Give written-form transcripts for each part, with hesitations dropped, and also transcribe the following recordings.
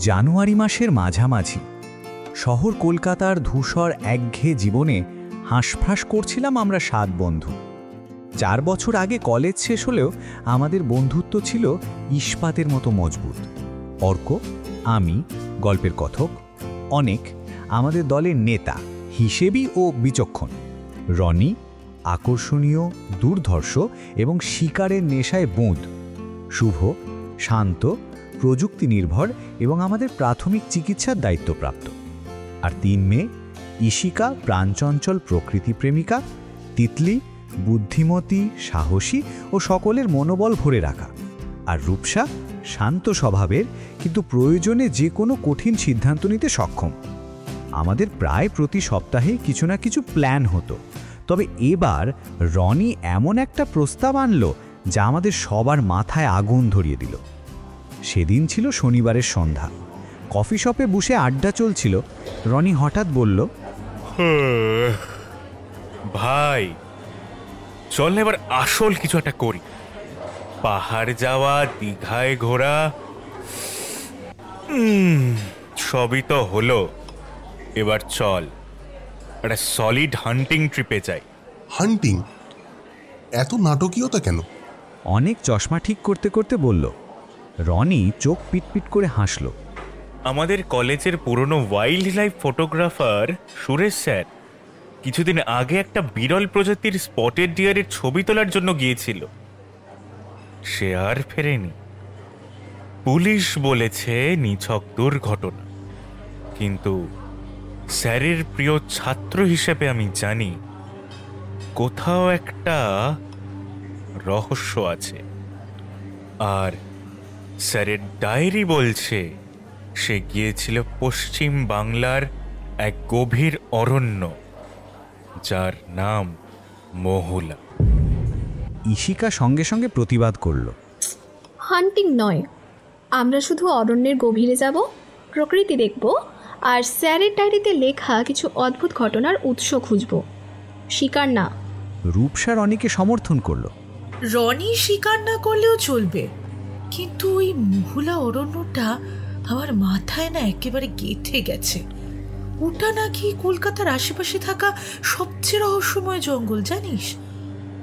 জানুয়ারি মাসের মাঝামাঝি শহর কলকাতার ধূসর একঘেয়ে জীবনে হাঁসফাঁস করছিলাম আমরা 7 বন্ধু। 4 বছর আগে কলেজ শেষ হলেও আমাদের বন্ধুত্ব ছিল ইস্পাতের মতো মজবুত। অর্ক, আমি, গল্পের কথক, অনেক আমাদের দলের নেতা, হিসেবী ও বিচক্ষণ, রনি আকর্ষণীয়, দুর্ধর্ষ এবং শিকারের নেশায় বোঁদ, শুভ শান্ত, প্রযুক্তি নির্ভর এবং আমাদের প্রাথমিক চিকিৎসার দায়িত্বপ্রাপ্ত, আর 3 মেয়ে, ইশিকা প্রাণচঞ্চল প্রকৃতি প্রেমিকা, তিতলি বুদ্ধিমতী, সাহসী ও সকলের মনোবল ভরে রাখা, আর রূপসা শান্ত স্বভাবের কিন্তু প্রয়োজনে যে কোনো কঠিন সিদ্ধান্ত নিতে সক্ষম। আমাদের প্রায় প্রতি সপ্তাহে কিছু না কিছু প্ল্যান হতো, তবে এবার রনি এমন একটা প্রস্তাব আনলো যা আমাদের সবার মাথায় আগুন ধরিয়ে দিল। সেদিন ছিল শনিবারের সন্ধ্যা, কফি শপে বসে আড্ডা চলছিল। রনি হঠাৎ বলল, ভাই চল এবার আসল কিছু একটা করি। পাহাড় যাওয়া, দীঘায় ঘোরা, সবই তো হলো, এবার চল একটা সলিড হান্টিং ট্রিপে যাই। হান্টিং? এত নাটকীয়তা কেন? অনেক চশমা ঠিক করতে করতে বলল। রনি চোখ পিটপিট করে হাসল। আমাদের কলেজের পুরনো wild life photographer Suresh sir কিছুদিন আগে একটা বিরল প্রজাতির স্পটেড ডিয়ারের ছবি তোলার জন্য গিয়েছিল। সে আর ফেরেনি। পুলিশ বলেছে নিছক দুর্ঘটনা, কিন্তু স্যারের প্রিয় ছাত্র হিসেবে আমি জানি কোথাও একটা রহস্য আছে। আর স্যারের ডায়েরি বলছে সে গিয়েছিল পশ্চিম বাংলার এক গভীর অরণ্য যার নাম মহুলা। ইশিকা সঙ্গে সঙ্গে প্রতিবাদ করল, হান্টিং নয়, আমরা শুধু অরণ্যের গভীরে যাব, প্রকৃতি দেখব, আর স্যারের ডায়েরিতে লেখা কিছু অদ্ভুত ঘটনার উৎস খুঁজব, শিকার না। রূপসা রনিকে সমর্থন করল। রনি শিকার না করলেও চলবে, কিন্তু ওই মহুলা অরণ্যটা আমার মাথায় না একেবারে গেঁথে গেছে। ওটা নাকি কলকাতার আশেপাশে থাকা সবচেয়ে রহস্যময় জঙ্গল, জানিস?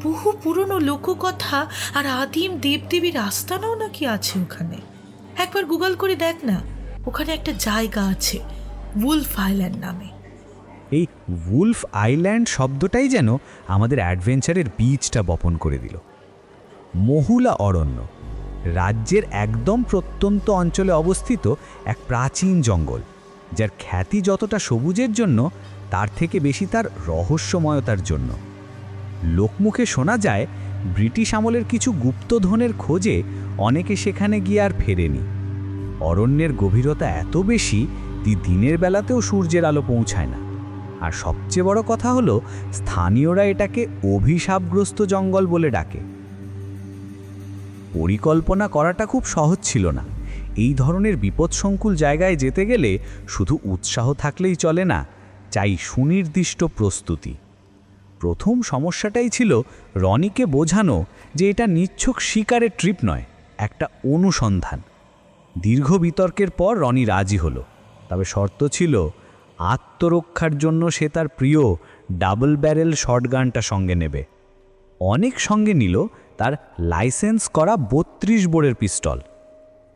বহু পুরনো লোককথা আর আদিম দেবদেবীর আস্তানাও নাকি আছে ওখানে। একবার গুগল করে দেখ না, ওখানে একটা জায়গা আছে উলফ আইল্যান্ড নামে। এই উলফ আইল্যান্ড শব্দটাই যেন আমাদের অ্যাডভেঞ্চারের বীজটা বপন করে দিল। মহুলা অরণ্য রাজ্যের একদম প্রত্যন্ত অঞ্চলে অবস্থিত এক প্রাচীন জঙ্গল, যার খ্যাতি যতটা সবুজের জন্য তার থেকে বেশি তার রহস্যময়তার জন্য। লোকমুখে শোনা যায় ব্রিটিশ আমলের কিছু গুপ্তধনের খোঁজে অনেকে সেখানে গিয়ে আর ফেরেনি। অরণ্যের গভীরতা এত বেশি যে দিনের বেলাতেও সূর্যের আলো পৌঁছায় না। আর সবচেয়ে বড় কথা হলো, স্থানীয়রা এটাকে অভিশাপগ্রস্ত জঙ্গল বলে ডাকে। পরিকল্পনা করাটা খুব সহজ ছিল না। এই ধরনের বিপদসংকুল জায়গায় যেতে গেলে শুধু উৎসাহ থাকলেই চলে না, চাই সুনির্দিষ্ট প্রস্তুতি। প্রথম সমস্যাটাই ছিল রনিকে বোঝানো যে এটা নিছক শিকারের ট্রিপ নয়, একটা অনুসন্ধান। দীর্ঘ বিতর্কের পর রনি রাজি হলো, তবে শর্ত ছিল আত্মরক্ষার জন্য সে তার প্রিয় ডাবল ব্যারেল শটগানটা সঙ্গে নেবে। অনেক সঙ্গে নিল তার লাইসেন্স করা 32 বোরের পিস্তল।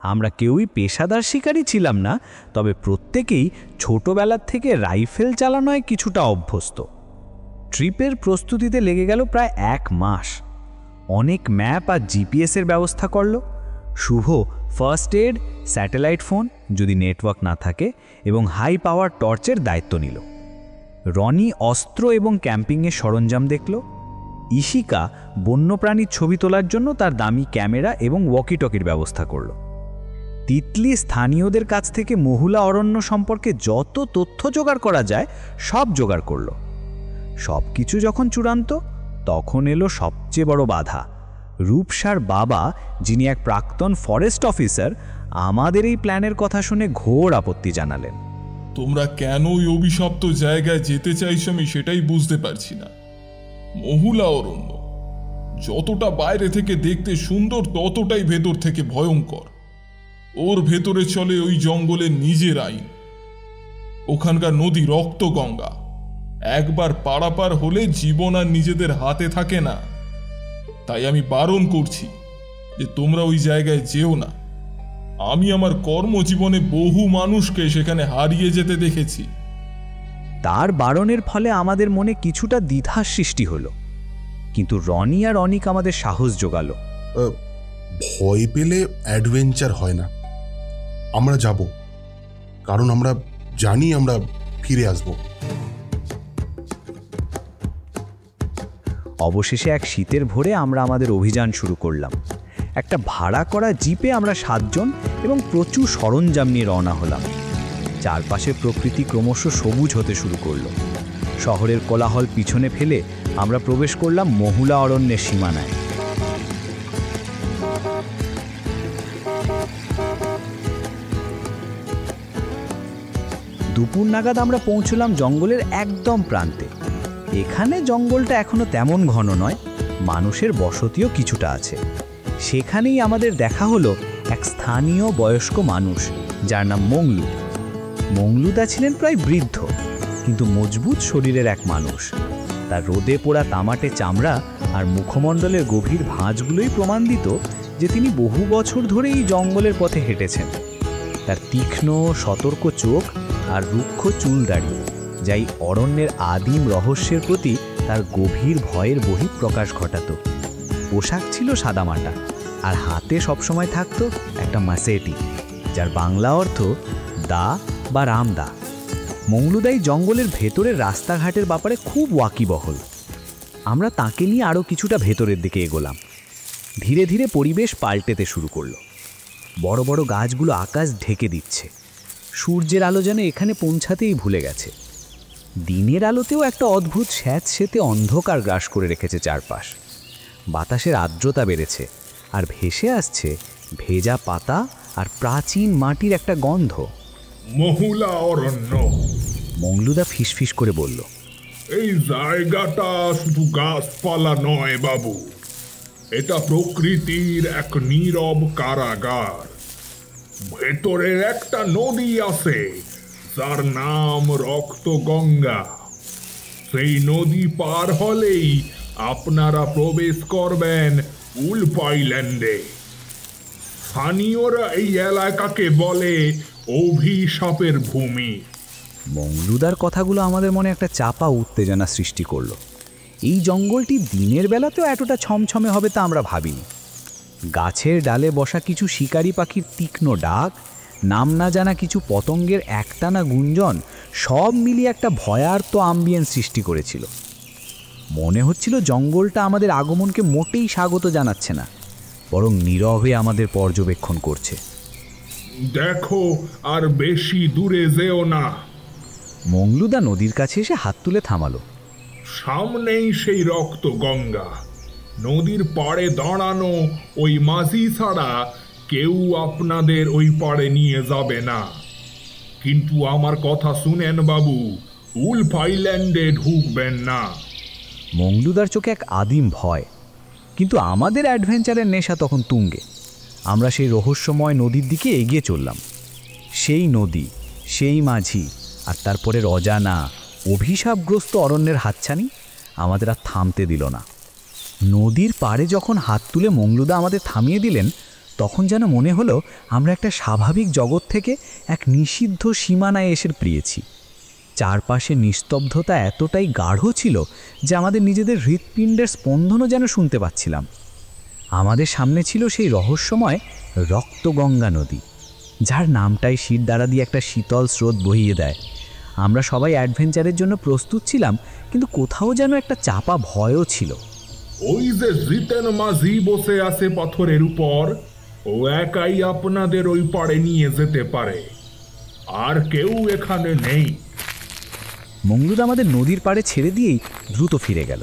আমরা কেউই পেশাদার শিকারী ছিলাম না, তবে প্রত্যেকেই ছোটবেলার থেকে রাইফেল চালানোয় কিছুটা অভ্যস্ত। ট্রিপের প্রস্তুতিতে লেগে গেল প্রায় 1 মাস। অনেক ম্যাপ আর জিপিএসের ব্যবস্থা করল। শুভ ফার্স্ট এড, স্যাটেলাইট ফোন যদি নেটওয়ার্ক না থাকে, এবং হাই পাওয়ার টর্চের দায়িত্ব নিল। রনি অস্ত্র এবং ক্যাম্পিংয়ের সরঞ্জাম দেখল। ইশিকা বন্যপ্রাণীর ছবি তোলার জন্য তার দামি ক্যামেরা এবং ওয়াকিটকির ব্যবস্থা করল। তিতলি স্থানীয়দের কাছ থেকে মহুলা অরণ্য সম্পর্কে যত তথ্য জোগাড় করা যায় সব জোগাড় করল। সব কিছু যখন চূড়ান্ত, তখন এলো সবচেয়ে বড় বাধা। রূপসার বাবা, যিনি এক প্রাক্তন ফরেস্ট অফিসার, আমাদের এই প্ল্যানের কথা শুনে ঘোর আপত্তি জানালেন। তোমরা কেন ওই অভিশপ্ত জায়গায় যেতে চাইছো আমি সেটাই বুঝতে পারছি না। মহুলা অরণ্য যতটা বাইরে থেকে দেখতে সুন্দর, ততটাই ভেতর থেকে ভয়ঙ্কর। ওর ভেতরে চলে ওই জঙ্গলের নিজের আইন। ওখানকার নদী রক্তগঙ্গা, একবার পারাপার হলে জীবন আর নিজেদের হাতে থাকে না। তাই আমি বারণ করছি যে তোমরা ওই জায়গায় যেও না। আমি আমার কর্মজীবনে বহু মানুষকে সেখানে হারিয়ে যেতে দেখেছি। তার বারণের ফলে আমাদের মনে কিছুটা দ্বিধার সৃষ্টি হলো, কিন্তু রনি আর অনিক আমাদের সাহস জোগালো। ভয় পেলে অ্যাডভেঞ্চার হয় না। আমরা যাব, কারণ আমরা জানি আমরা ফিরে আসব। অবশেষে এক শীতের ভোরে আমরা আমাদের অভিযান শুরু করলাম। একটা ভাড়া করা জিপে আমরা 7 জন এবং প্রচুর সরঞ্জাম নিয়ে রওনা হলাম। চারপাশে প্রকৃতি ক্রমশ সবুজ হতে শুরু করলো। শহরের কোলাহল পিছনে ফেলে আমরা প্রবেশ করলাম মহুলা অরণ্যের সীমানায়। দুপুর নাগাদ আমরা পৌঁছলাম জঙ্গলের একদম প্রান্তে। এখানে জঙ্গলটা এখনো তেমন ঘন নয়, মানুষের বসতিও কিছুটা আছে। সেখানেই আমাদের দেখা হলো এক স্থানীয় বয়স্ক মানুষ, যার নাম মংলু। মংলুদা ছিলেন প্রায় বৃদ্ধ, কিন্তু মজবুত শরীরের এক মানুষ। তার রোদে পোড়া তামাটে চামড়া আর মুখমণ্ডলের গভীর ভাঁজগুলোই প্রমাণ দিত যে তিনি বহু বছর ধরে এই জঙ্গলের পথে হেঁটেছেন। তার তীক্ষ্ণ সতর্ক চোখ আর রুক্ষ চুল দাড়ি, যাই অরণ্যের আদিম রহস্যের প্রতি তার গভীর ভয়ের বহিঃপ্রকাশ ঘটাত। পোশাক ছিল সাদামাটা, আর হাতে সবসময় থাকত একটা মাসেটি, যার বাংলা অর্থ দা বা রামদা। মংলুদাই জঙ্গলের ভেতরের রাস্তাঘাটের ব্যাপারে খুব ওয়াকিবহল। আমরা তাকে নিয়ে আরও কিছুটা ভেতরের দিকে এগোলাম। ধীরে ধীরে পরিবেশ পাল্টেতে শুরু করলো। বড় বড় গাছগুলো আকাশ ঢেকে দিচ্ছে। সূর্যের আলো যেন এখানে পৌঁছাতেই ভুলে গেছে। দিনের আলোতেও একটা অদ্ভুত স্যাঁতসেঁতে অন্ধকার গ্রাস করে রেখেছে চারপাশ। বাতাসের আর্দ্রতা বেড়েছে, আর ভেসে আসছে ভেজা পাতা আর প্রাচীন মাটির একটা গন্ধ। মহুলা অরণ্য, মংলুদা ফিসফিস করে বলল, এই জায়গাটা শুধু গাছপালা নয় বাবু, এটা প্রকৃতির এক নীরব কারাগার। ভেতরের একটা নদী আছে যার নাম রক্তগঙ্গা। সেই নদী পার হলেই আপনারা প্রবেশ করবেন উলফ আইল্যান্ডে। স্থানীয়রা এই এলাকাকে বলে অভিশাপের ভূমি। মংলুদার কথাগুলো আমাদের মনে একটা চাপা উত্তেজনা সৃষ্টি করলো। এই জঙ্গলটি দিনের বেলাতেও এতটা ছমছমে হবে তা আমরা ভাবিনি। গাছের ডালে বসা কিছু শিকারি পাখির তীক্ষ্ণ ডাক, নাম না জানা কিছু পতঙ্গের একটানা গুঞ্জন, সব মিলিয়ে একটা ভয়ার্ত আম্বিয়েন্স সৃষ্টি করেছিল। মনে হচ্ছিল জঙ্গলটা আমাদের আগমনকে মোটেই স্বাগত জানাচ্ছে না, বরং নীরবে আমাদের পর্যবেক্ষণ করছে। দেখো, আর বেশি দূরে যেও না। মংলুদা নদীর কাছে এসে হাত তুলে থামালো। সামনেই সেই রক্তগঙ্গা। নদীর পাড়ে দাঁড়ানো ওই মাঝি ছাড়া কেউ আপনাদের ওই পাড়ে নিয়ে যাবে না। কিন্তু আমার কথা শুনেন বাবু, উলফ আইল্যান্ডে ঢুকবেন না। মংলুদার চোখে এক আদিম ভয়, কিন্তু আমাদের অ্যাডভেঞ্চারের নেশা তখন তুঙ্গে। আমরা সেই রহস্যময় নদীর দিকে এগিয়ে চললাম। সেই নদী, সেই মাঝি, আর তারপরের অজানা অভিশাপগ্রস্ত অরণ্যের হাতছানি আমাদের আর থামতে দিল না। নদীর পাড়ে যখন হাত তুলে মংলুদা আমাদের থামিয়ে দিলেন, তখন যেন মনে হলো আমরা একটা স্বাভাবিক জগৎ থেকে এক নিষিদ্ধ সীমানায় এসে পেয়েছি। চারপাশে নিস্তব্ধতা এতটাই গাঢ় ছিল যে আমাদের নিজেদের হৃৎপিণ্ডের স্পন্দনও যেন শুনতে পাচ্ছিলাম। আমাদের সামনে ছিল সেই রহস্যময় রক্তগঙ্গা নদী, যার নামটাই শির দ্বারা দিয়ে একটা শীতল স্রোত বহিয়ে দেয়। আমরা সবাই অ্যাডভেঞ্চারের জন্য প্রস্তুত ছিলাম, কিন্তু কোথাও যেন একটা চাপা ভয়ও ছিল। ওই যে জিতেন মাঝি বসে আছে পাথরের উপর, ও একাই আপনাদের ওই পাড়ে নিয়ে যেতে পারে, আর কেউ এখানে নেই। মংলুদা আমাদের নদীর পাড়ে ছেড়ে দিয়েই দ্রুত ফিরে গেল।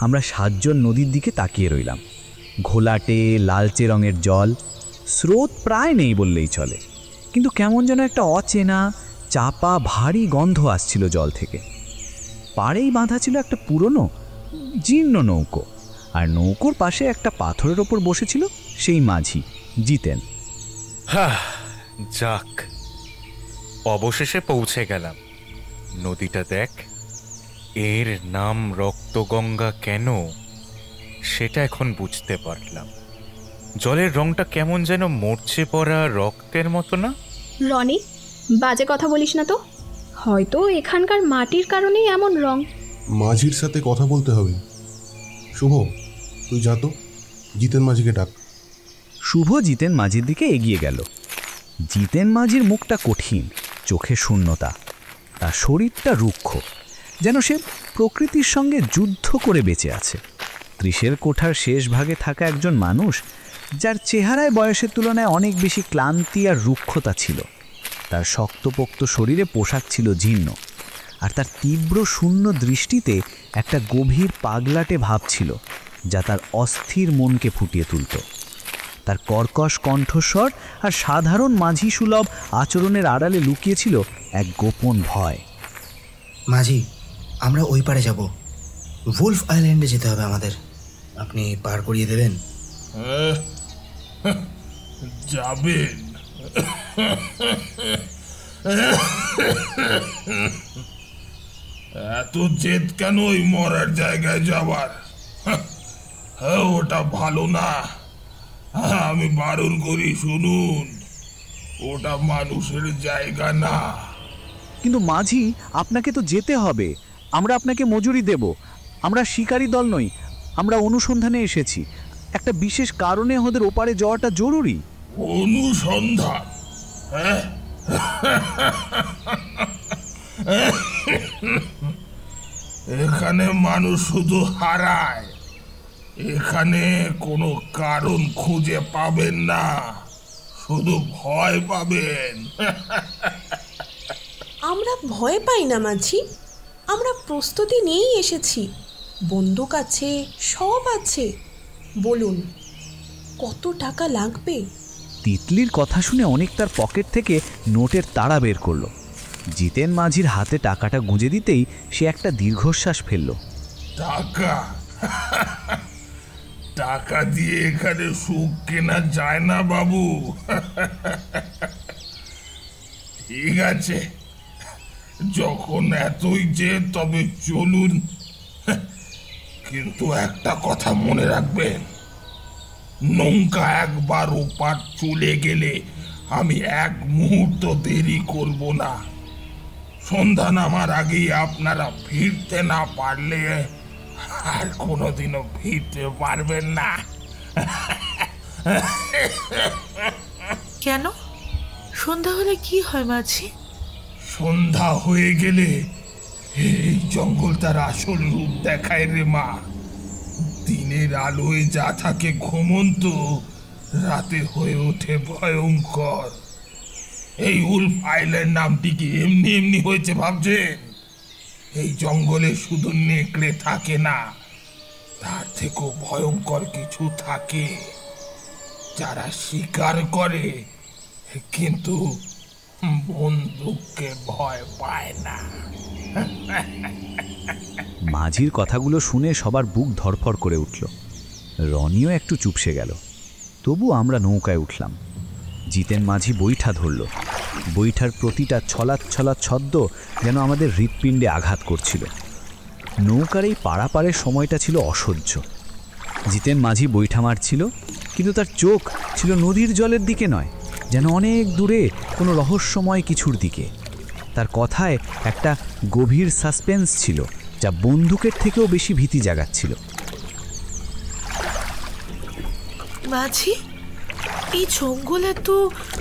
আমরা 7 জন নদীর দিকে তাকিয়ে রইলাম। ঘোলাটে লালচে রঙের জল, স্রোত প্রায় নেই বললেই চলে, কিন্তু কেমন যেন একটা অচেনা চাপা ভারী গন্ধ আসছিল জল থেকে। পাড়েই বাঁধা ছিল একটা পুরনো জীর্ণ নৌকো, আর নৌকোর পাশে একটা পাথরের ওপর বসেছিল সেই মাঝি জিতেন। যাক, অবশেষে পৌঁছে গেলাম। নদীটা দেখ, এর নাম রক্তগঙ্গা কেন সেটা এখন বুঝতে পারলাম। জলের রংটা কেমন যেন মরচে পড়া রক্তের মতো না? রনি, বাজে কথা বলিস না তো। হয়তো এখানকার মাটির কারণেই এমন রং। মাঝির সাথে কথা বলতে হবে। শুভ, তুই যা তো, জিতেন মাঝিকে ডাক। শুভ জিতেন মাঝির দিকে এগিয়ে গেল। জিতেন মাঝির মুখটা কঠিন, চোখে শূন্যতা, তার শরীরটা রুক্ষ, যেন সে প্রকৃতির সঙ্গে যুদ্ধ করে বেঁচে আছে। 30-এর কোঠার শেষ ভাগে থাকা একজন মানুষ, যার চেহারায় বয়সের তুলনায় অনেক বেশি ক্লান্তি আর রুক্ষতা ছিল। তার শক্তপোক্ত শরীরে পোশাক ছিল জীর্ণ, আর তার তীব্র শূন্য দৃষ্টিতে একটা গভীর পাগলাটে ভাব ছিল, যা তার অস্থির মনকে ফুটিয়ে তুলত। তার কর্কশ কণ্ঠস্বর আর সাধারণ মাঝি সুলভ আচরণের আড়ালে লুকিয়েছিল এক গোপন ভয়। মাঝি, আমরা ওই পারে যাব। ভুলফ আইল্যান্ডে যেতে হবে আমাদের। আপনি পার করিয়ে দেবেন? যাবেন? এত জেদ কেন ওই মরার জায়গায় যাবার? ওটা ভালো না, আমি বারণ করি, শুনুন। ওটা মানুষের জায়গা না। কিন্তু মাঝি, আপনাকে তো যেতে হবে। আমরা আপনাকে মজুরি দেব। আমরা শিকারী দল নই, আমরা অনুসন্ধানে এসেছি। একটা বিশেষ কারণে ওদের ওপারে যাওয়াটা জরুরি। অনুসন্ধান? এখানে মানুষ শুধু হারায়, এখানে কোনো কারণ খুঁজে পাবেন না, শুধু ভয় পাবেন। আমরা ভয় পাই না মাঝি, আমরা প্রস্তুতি নিয়েই এসেছি। বন্দুক আছে, সব আছে। বলুন, কত টাকা লাগবে? তিতলির কথা শুনে অনেক তার পকেট থেকে নোটের তাড়া বের করলো। জিতেন মাঝির হাতে টাকাটা গুঁজে দিতেই সে একটা দীর্ঘশ্বাস ফেলল। টাকা? টাকা দিয়ে এখানে সুখ কেনা যায় না বাবু। ঠিক আছে, যখন এতই যে তবে চলুন, কিন্তু একটা কথা মনে রাখবেন, নৌকা একবার ওপার চলে গেলে আমি এক মুহূর্ত দেরি করব না। সন্ধ্যা নামার আগেই আপনারা ফিরতে না পারলে আর কোনোদিনও ফিরতে পারবেন না। কেন? সন্ধ্যা হলে কি হয় মাঝি? সন্ধ্যা হয়ে গেলে এই জঙ্গল তার আসল রূপ দেখায় রে মা। দিনের আলোয় যা থাকে ঘুমন্ত, রাতে হয়ে ওঠে ভয়ঙ্কর। এই উলফ আইল্যান্ড নামটি কি এমনি এমনি হয়েছে ভাবছেন? এই জঙ্গলে শুধু নেকড়ে থাকে না, তার থেকেও ভয়ঙ্কর কিছু থাকে, যারা শিকার করে কিন্তু বন্দুককে ভয় পায় না। মাঝির কথাগুলো শুনে সবার বুক ধড়ফড় করে উঠল। রনিও একটু চুপসে গেল। তবু আমরা নৌকায় উঠলাম। জিতেন মাঝি বৈঠা ধরল। বৈঠার প্রতিটা ছলাৎ ছলাৎ ছদ্ম যেন আমাদের হৃৎপিণ্ডে আঘাত করছিল। নৌকার এই পারাপারের সময়টা ছিল অসহ্য। জিতেন মাঝি বৈঠা মারছিল, কিন্তু তার চোখ ছিল নদীর জলের দিকে নয়, যেন অনেক দূরে কোনো রহস্যময় কিছুর দিকে। তার কথায় একটা গভীর সাসপেন্স ছিল, যা বন্দুকের থেকেও বেশি ভীতি জাগাচ্ছিল। মাঝি, এই জঙ্গল এত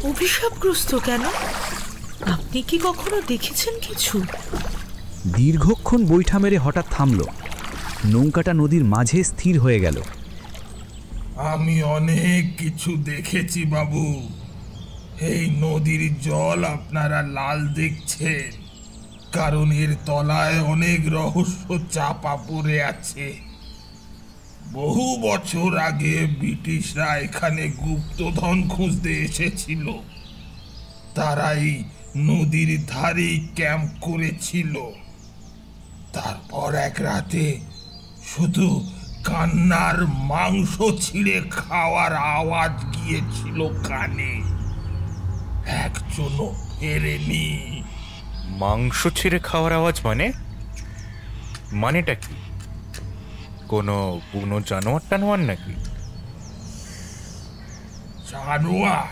অভিশাপগ্রস্ত কেন? আপনি কি কখনো দেখেছেন কিছু? দীর্ঘক্ষণ বৈঠা মেরে হঠাৎ থামল। নৌকাটা নদীর মাঝে স্থির হয়ে গেল। আমি অনেক কিছু দেখেছি বাবু। এই নদীর জল আপনারা লাল দেখছেন, কারণ এর তলায় অনেক রহস্য চাপা পড়ে আছে। বহু বছর আগে ব্রিটিশরা এখানে গুপ্তধন খুঁজতে এসেছিল। তারাই নদীর ধারেই ক্যাম্প করেছিল। তারপর এক রাতে শুধু কান্নার মাংস ছিঁড়ে খাওয়ার আওয়াজ গিয়েছিল কানে, একজনও ফেরেনি। মাংস ছিঁড়ে খাওয়ার আওয়াজ মানেটা কি? কোনো বুনো জানোয়ার টানোয়ার নাকি? জানোয়ার?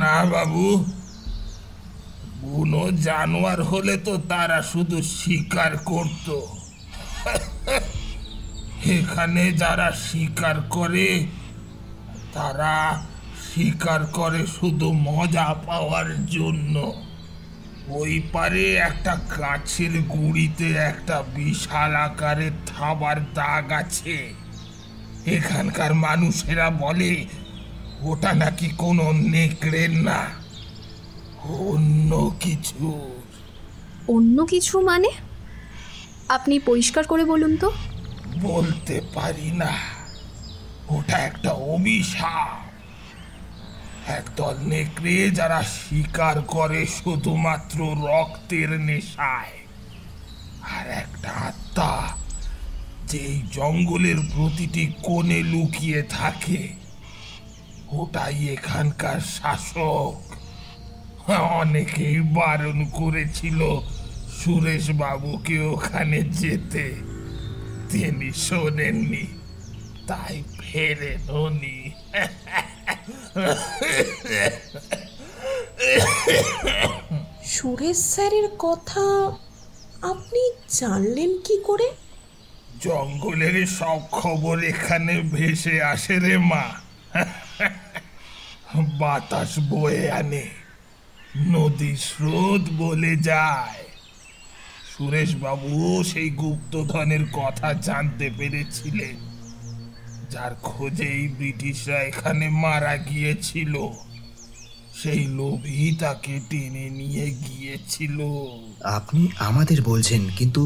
না বাবু, বুনো জানোয়ার হলে তো তারা শুধু শিকার করত। এখানে যারা শিকার করে তারা শিকার করে শুধু মজা পাওয়ার জন্য। ওই পারে একটা গাছের গুঁড়িতে একটা বিশাল আকারের থাবার দাগ আছে। এখানকার মানুষেরা বলে ওটা নাকি কোনো নেকড়ের না, অন্য কিছু। অন্য কিছু মানে? আপনি পরিষ্কার করে বলুন তো। বলতে পারি না, ওটা একটা অভিশাপ। একদল নেকড়ে যারা শিকার করে শুধুমাত্র রক্তের নেশায়, আর একটা আত্মা যেই জঙ্গলের প্রতিটি কোণে লুকিয়ে থাকে, ওটাই এখানকার শাসক। অনেকেই বারণ করেছিল সুরেশ বাবুকে ওখানে যেতে, তিনি শোনেননি, তাই ফেরেননি। সুরেশ স্যারের কথা আপনি জানলেন কি করে? জঙ্গলের সব খবর এখানে ভেসে আসে রে মা। বাতাস বয়ে আনে, নদী স্রোত বলে যায়। সুরেশ বাবু সেই গুপ্তধনের কথা জানতে পেরেছিলেন, যার খোঁজেই ব্রিটিশরা এখানে মারা গিয়েছিল। সেই লোভী তাকে টেনে নিয়ে গিয়েছিল। আপনি আমাদের বলছেন, কিন্তু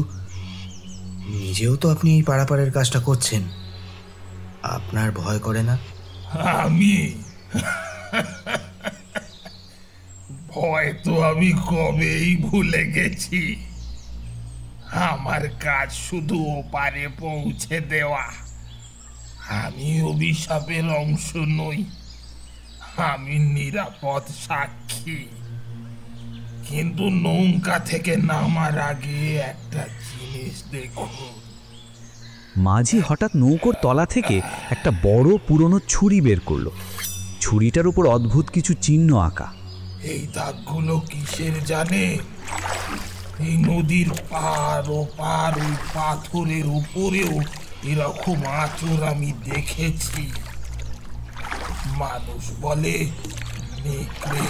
নিজেও তো আপনি এই পাড়াপাড়ের কাজটা করছেন। আপনার ভয় করে না? আমি ভয় তো আমি কবেই ভুলে গেছি। আমার কাজ শুধু ওপারে পৌঁছে দেওয়া। আমি অভিশাপের অংশ নই, আমি নিরাপদ সাক্ষী। কিন্তু নৌকা থেকে নামার আগে একটা জিনিস দেখুন। মাঝি হঠাৎ নৌকোর তলা থেকে একটা বড় পুরনো ছুরি বের করলো। ছুরিটার উপর অদ্ভুত কিছু চিহ্ন আঁকা। এই দাগগুলো কিসের জানে? এই নদীর পার ও পার ওই পাথরের উপরেও এরকম আঁচড় আমি দেখেছি। মানুষ বলে নেকড়ে,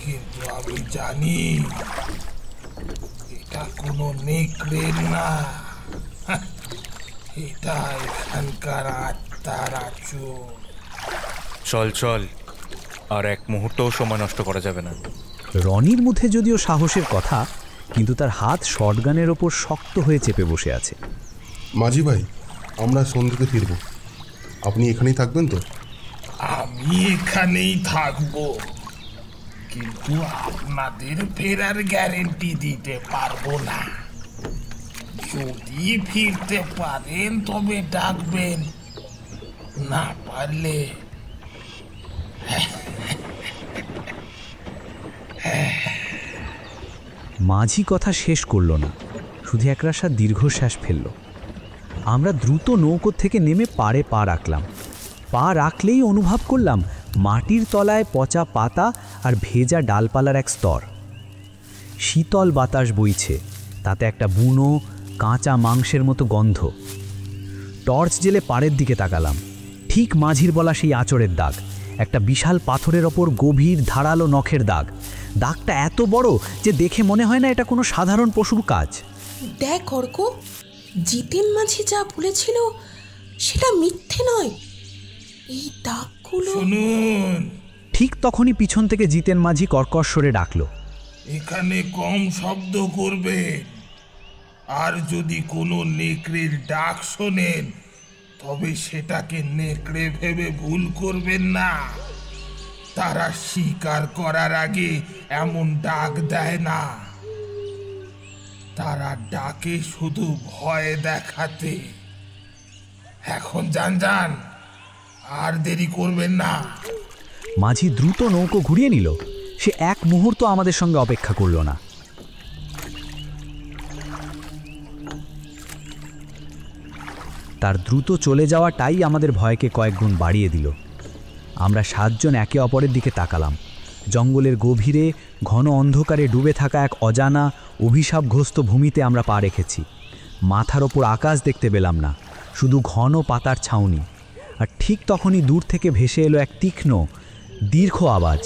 কিন্তু আমি জানি এটা কোনো নেকড়ে না, এটা এখানকার আত্মার আঁচড়। চল চল, আর এক মুহূর্তও সময় নষ্ট করা যাবে না। রনির মুখে যদিও সাহসের কথা, কিন্তু তার হাত শটগানের ওপর শক্ত হয়ে চেপে বসে আছে। মাঝি ভাই, আমরা সন্ধ্যেতে ফিরব, আপনি এখানেই থাকবেন তো? আমি এখানেই থাকবো, কিন্তু আপনাদের ফেরার গ্যারেন্টি দিতে পারবো না। যদি ফিরতে পারেন তবে ডাকবেন, না পারলে মাঝি কথা শেষ করল না, শুধু একরাশা দীর্ঘশ্বাস ফেলল। আমরা দ্রুত নৌকো থেকে নেমে পাড়ে পা রাখলাম। পা রাখলেই অনুভব করলাম মাটির তলায় পচা পাতা আর ভেজা ডালপালার এক স্তর। শীতল বাতাস বইছে, তাতে একটা বুনো কাঁচা মাংসের মতো গন্ধ। টর্চ জেলে পাড়ের দিকে তাকালাম। ঠিক মাঝির বলা সেই আঁচড়ের দাগ, একটা বিশাল পাথরের ওপর গভীর ধারালো নখের দাগ। দাগটা এত বড় যে দেখে মনে হয় না এটা কোনো সাধারণ পশুর কাজ। দেখ অর্ক, জিতেন মাঝি যা বলেছিল সেটা মিথ্যে নয়। এই দাগগুলো। শুনুন, ঠিক তখনই পিছন থেকে জিতেন মাঝি কর্কশ স্বরে ডাকলো, এখানে কম শব্দ করবেন, আর যদি কোনো নেকড়ের ডাক শোনেন তবে সেটাকে নেকড়ে ভেবে ভুল করবেন না। তারা শিকার করার আগে এমন ডাক দেয় না। তারা ডাকে শুধু ভয় দেখাতে। এখন যান যান, আর দেরি করবেন না। মাঝি দ্রুত নৌকো ঘুরিয়ে নিল। সে এক মুহূর্ত আমাদের সঙ্গে অপেক্ষা করল না। তার দ্রুত চলে যাওয়াটাই আমাদের ভয়কে কয়েক গুণ বাড়িয়ে দিল। আমরা 7 জন একে অপরের দিকে তাকালাম। জঙ্গলের গভীরে ঘন অন্ধকারে ডুবে থাকা এক অজানা অভিশাপগ্রস্ত ভূমিতে আমরা পা রেখেছি। মাথার ওপর আকাশ দেখতে পেলাম না, শুধু ঘন পাতার ছাউনি। আর ঠিক তখনই দূর থেকে ভেসে এলো এক তীক্ষ্ণ দীর্ঘ আওয়াজ।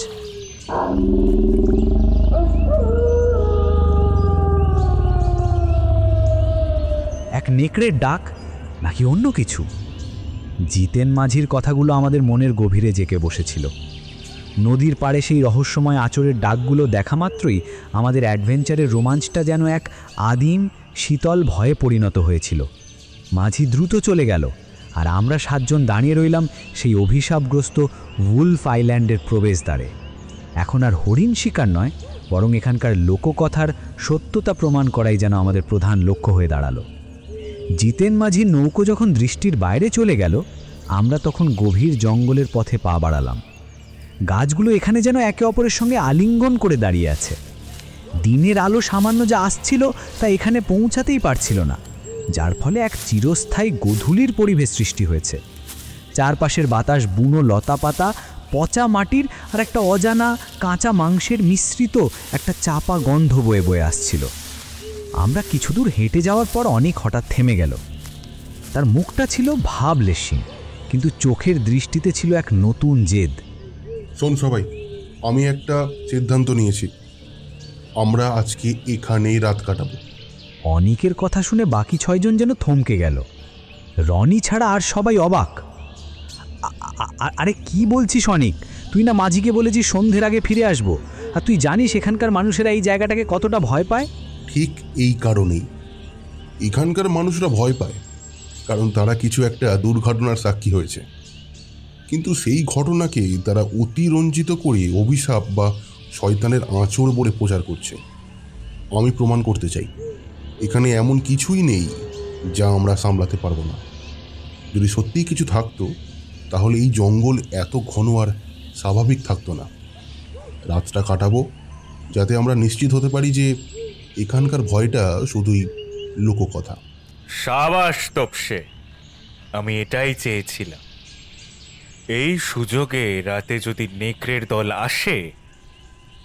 এক নেকড়ের ডাক নাকি অন্য কিছু? জিতেন মাঝির কথাগুলো আমাদের মনের গভীরে জেঁকে বসেছিল। নদীর পাড়ে সেই রহস্যময় আঁচড়ের ডাকগুলো দেখা মাত্রই আমাদের অ্যাডভেঞ্চারের রোমাঞ্চটা যেন এক আদিম শীতল ভয়ে পরিণত হয়েছিল। মাঝি দ্রুত চলে গেল, আর আমরা 7 জন দাঁড়িয়ে রইলাম সেই অভিশাপগ্রস্ত উলফ আইল্যান্ডের প্রবেশদ্বারে। এখন আর হরিণ শিকার নয়, বরং এখানকার লোককথার সত্যতা প্রমাণ করাই যেন আমাদের প্রধান লক্ষ্য হয়ে দাঁড়ালো। জিতেন মাঝির নৌকো যখন দৃষ্টির বাইরে চলে গেল, আমরা তখন গভীর জঙ্গলের পথে পা বাড়ালাম। গাছগুলো এখানে যেন একে অপরের সঙ্গে আলিঙ্গন করে দাঁড়িয়ে আছে। দিনের আলো সামান্য যা আসছিল তা এখানে পৌঁছাতেই পারছিল না, যার ফলে এক চিরস্থায়ী গোধূলির পরিবেশ সৃষ্টি হয়েছে। চারপাশের বাতাস বুনো লতা পাতা, পচা মাটির আর একটা অজানা কাঁচা মাংসের মিশ্রিত একটা চাপা গন্ধ বয়ে বয়ে আসছিল। আমরা কিছু দূর হেঁটে যাওয়ার পর অনেক হঠাৎ থেমে গেল। তার মুখটা ছিল ভাবলেশহীন, কিন্তু চোখের দৃষ্টিতে ছিল এক নতুন জেদ। শোন সবাই, আমি একটা সিদ্ধান্ত নিয়েছি। আমরা আজকে এখানেই রাত কাটাবো। অনিকের কথা শুনে বাকি 6 জন যেন থমকে গেল। রনি ছাড়া আর সবাই অবাক। আরে কি বলছিস অনিক? তুই না মাঝিকে বলেছিস সন্ধ্যের আগে ফিরে আসবো, আর তুই জানিস এখানকার মানুষেরা এই জায়গাটাকে কতটা ভয় পায়। ঠিক এই কারণেই এখানকার মানুষরা ভয় পায়, কারণ তারা কিছু একটা দুর্ঘটনার সাক্ষী হয়েছে। কিন্তু সেই ঘটনাকে তারা অতিরঞ্জিত করে অভিশাপ বা শয়তানের আঁচড় বলে প্রচার করছে। আমি প্রমাণ করতে চাই এখানে এমন কিছুই নেই যা আমরা সামলাতে পারবো না। যদি সত্যিই কিছু থাকতো, তাহলে এই জঙ্গল এত ঘন আর স্বাভাবিক থাকতো না। রাতটা কাটাবো যাতে আমরা নিশ্চিত হতে পারি যে এখানকার ভয়টা শুধুই লোককথা। সাবাস তপসে, আমি এটাই চেয়েছিলাম। এই সুযোগে রাতে যদি নেকড়ের দল আসে,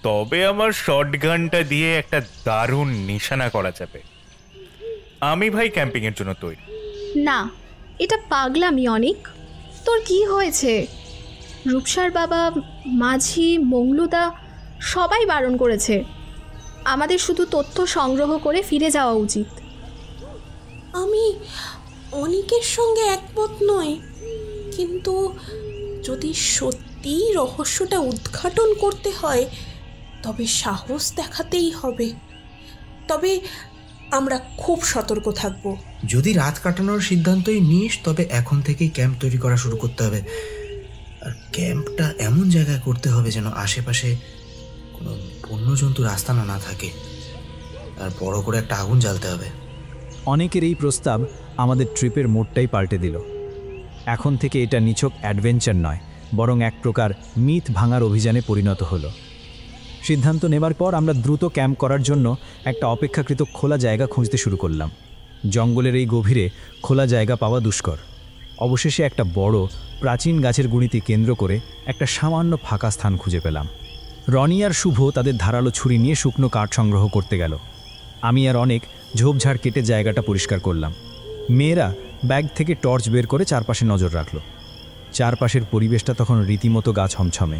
তবে আমার শটগানটা দিয়ে একটা দারুণ নিশানা করা যাবে। আমি ভাই ক্যাম্পিংয়ের জন্য তৈরি। না, এটা পাগলামি অনেক। তোর কি হয়েছে? রূপসার বাবা, মাঝি, মংলুদা সবাই বারণ করেছে। আমাদের শুধু তথ্য সংগ্রহ করে ফিরে যাওয়া উচিত। আমি অনেকের সঙ্গে একমত নই, কিন্তু যদি সত্যিই রহস্যটা উদ্ঘাটন করতে হয় তবে সাহস দেখাতেই হবে। তবে আমরা খুব সতর্ক থাকব। যদি রাত কাটানোর সিদ্ধান্তই নিস, তবে এখন থেকেই ক্যাম্প তৈরি করা শুরু করতে হবে। আর ক্যাম্পটা এমন জায়গায় করতে হবে যেন আশেপাশে কোনো বন্যজন্তুর আস্তানা না থাকে। আর বড় করে একটা আগুন জ্বালতে হবে। অনেকের এই প্রস্তাব আমাদের ট্রিপের মোড়টাই পাল্টে দিল। এখন থেকে এটা নিছক অ্যাডভেঞ্চার নয়, বরং এক প্রকার মিথ ভাঙার অভিযানে পরিণত হলো। সিদ্ধান্ত নেবার পর আমরা দ্রুত ক্যাম্প করার জন্য একটা অপেক্ষাকৃত খোলা জায়গা খুঁজতে শুরু করলাম। জঙ্গলের এই গভীরে খোলা জায়গা পাওয়া দুষ্কর। অবশেষে একটা বড় প্রাচীন গাছের গুঁড়িতে কেন্দ্র করে একটা সামান্য ফাঁকা স্থান খুঁজে পেলাম। রনি আর শুভ তাদের ধারালো ছুরি নিয়ে শুকনো কাঠ সংগ্রহ করতে গেল। আমি আর অনেক ঝোপঝাড় কেটে জায়গাটা পরিষ্কার করলাম। মেয়েরা ব্যাগ থেকে টর্চ বের করে চারপাশে নজর রাখল। চারপাশের পরিবেশটা তখন রীতিমতো গা ছমছমে।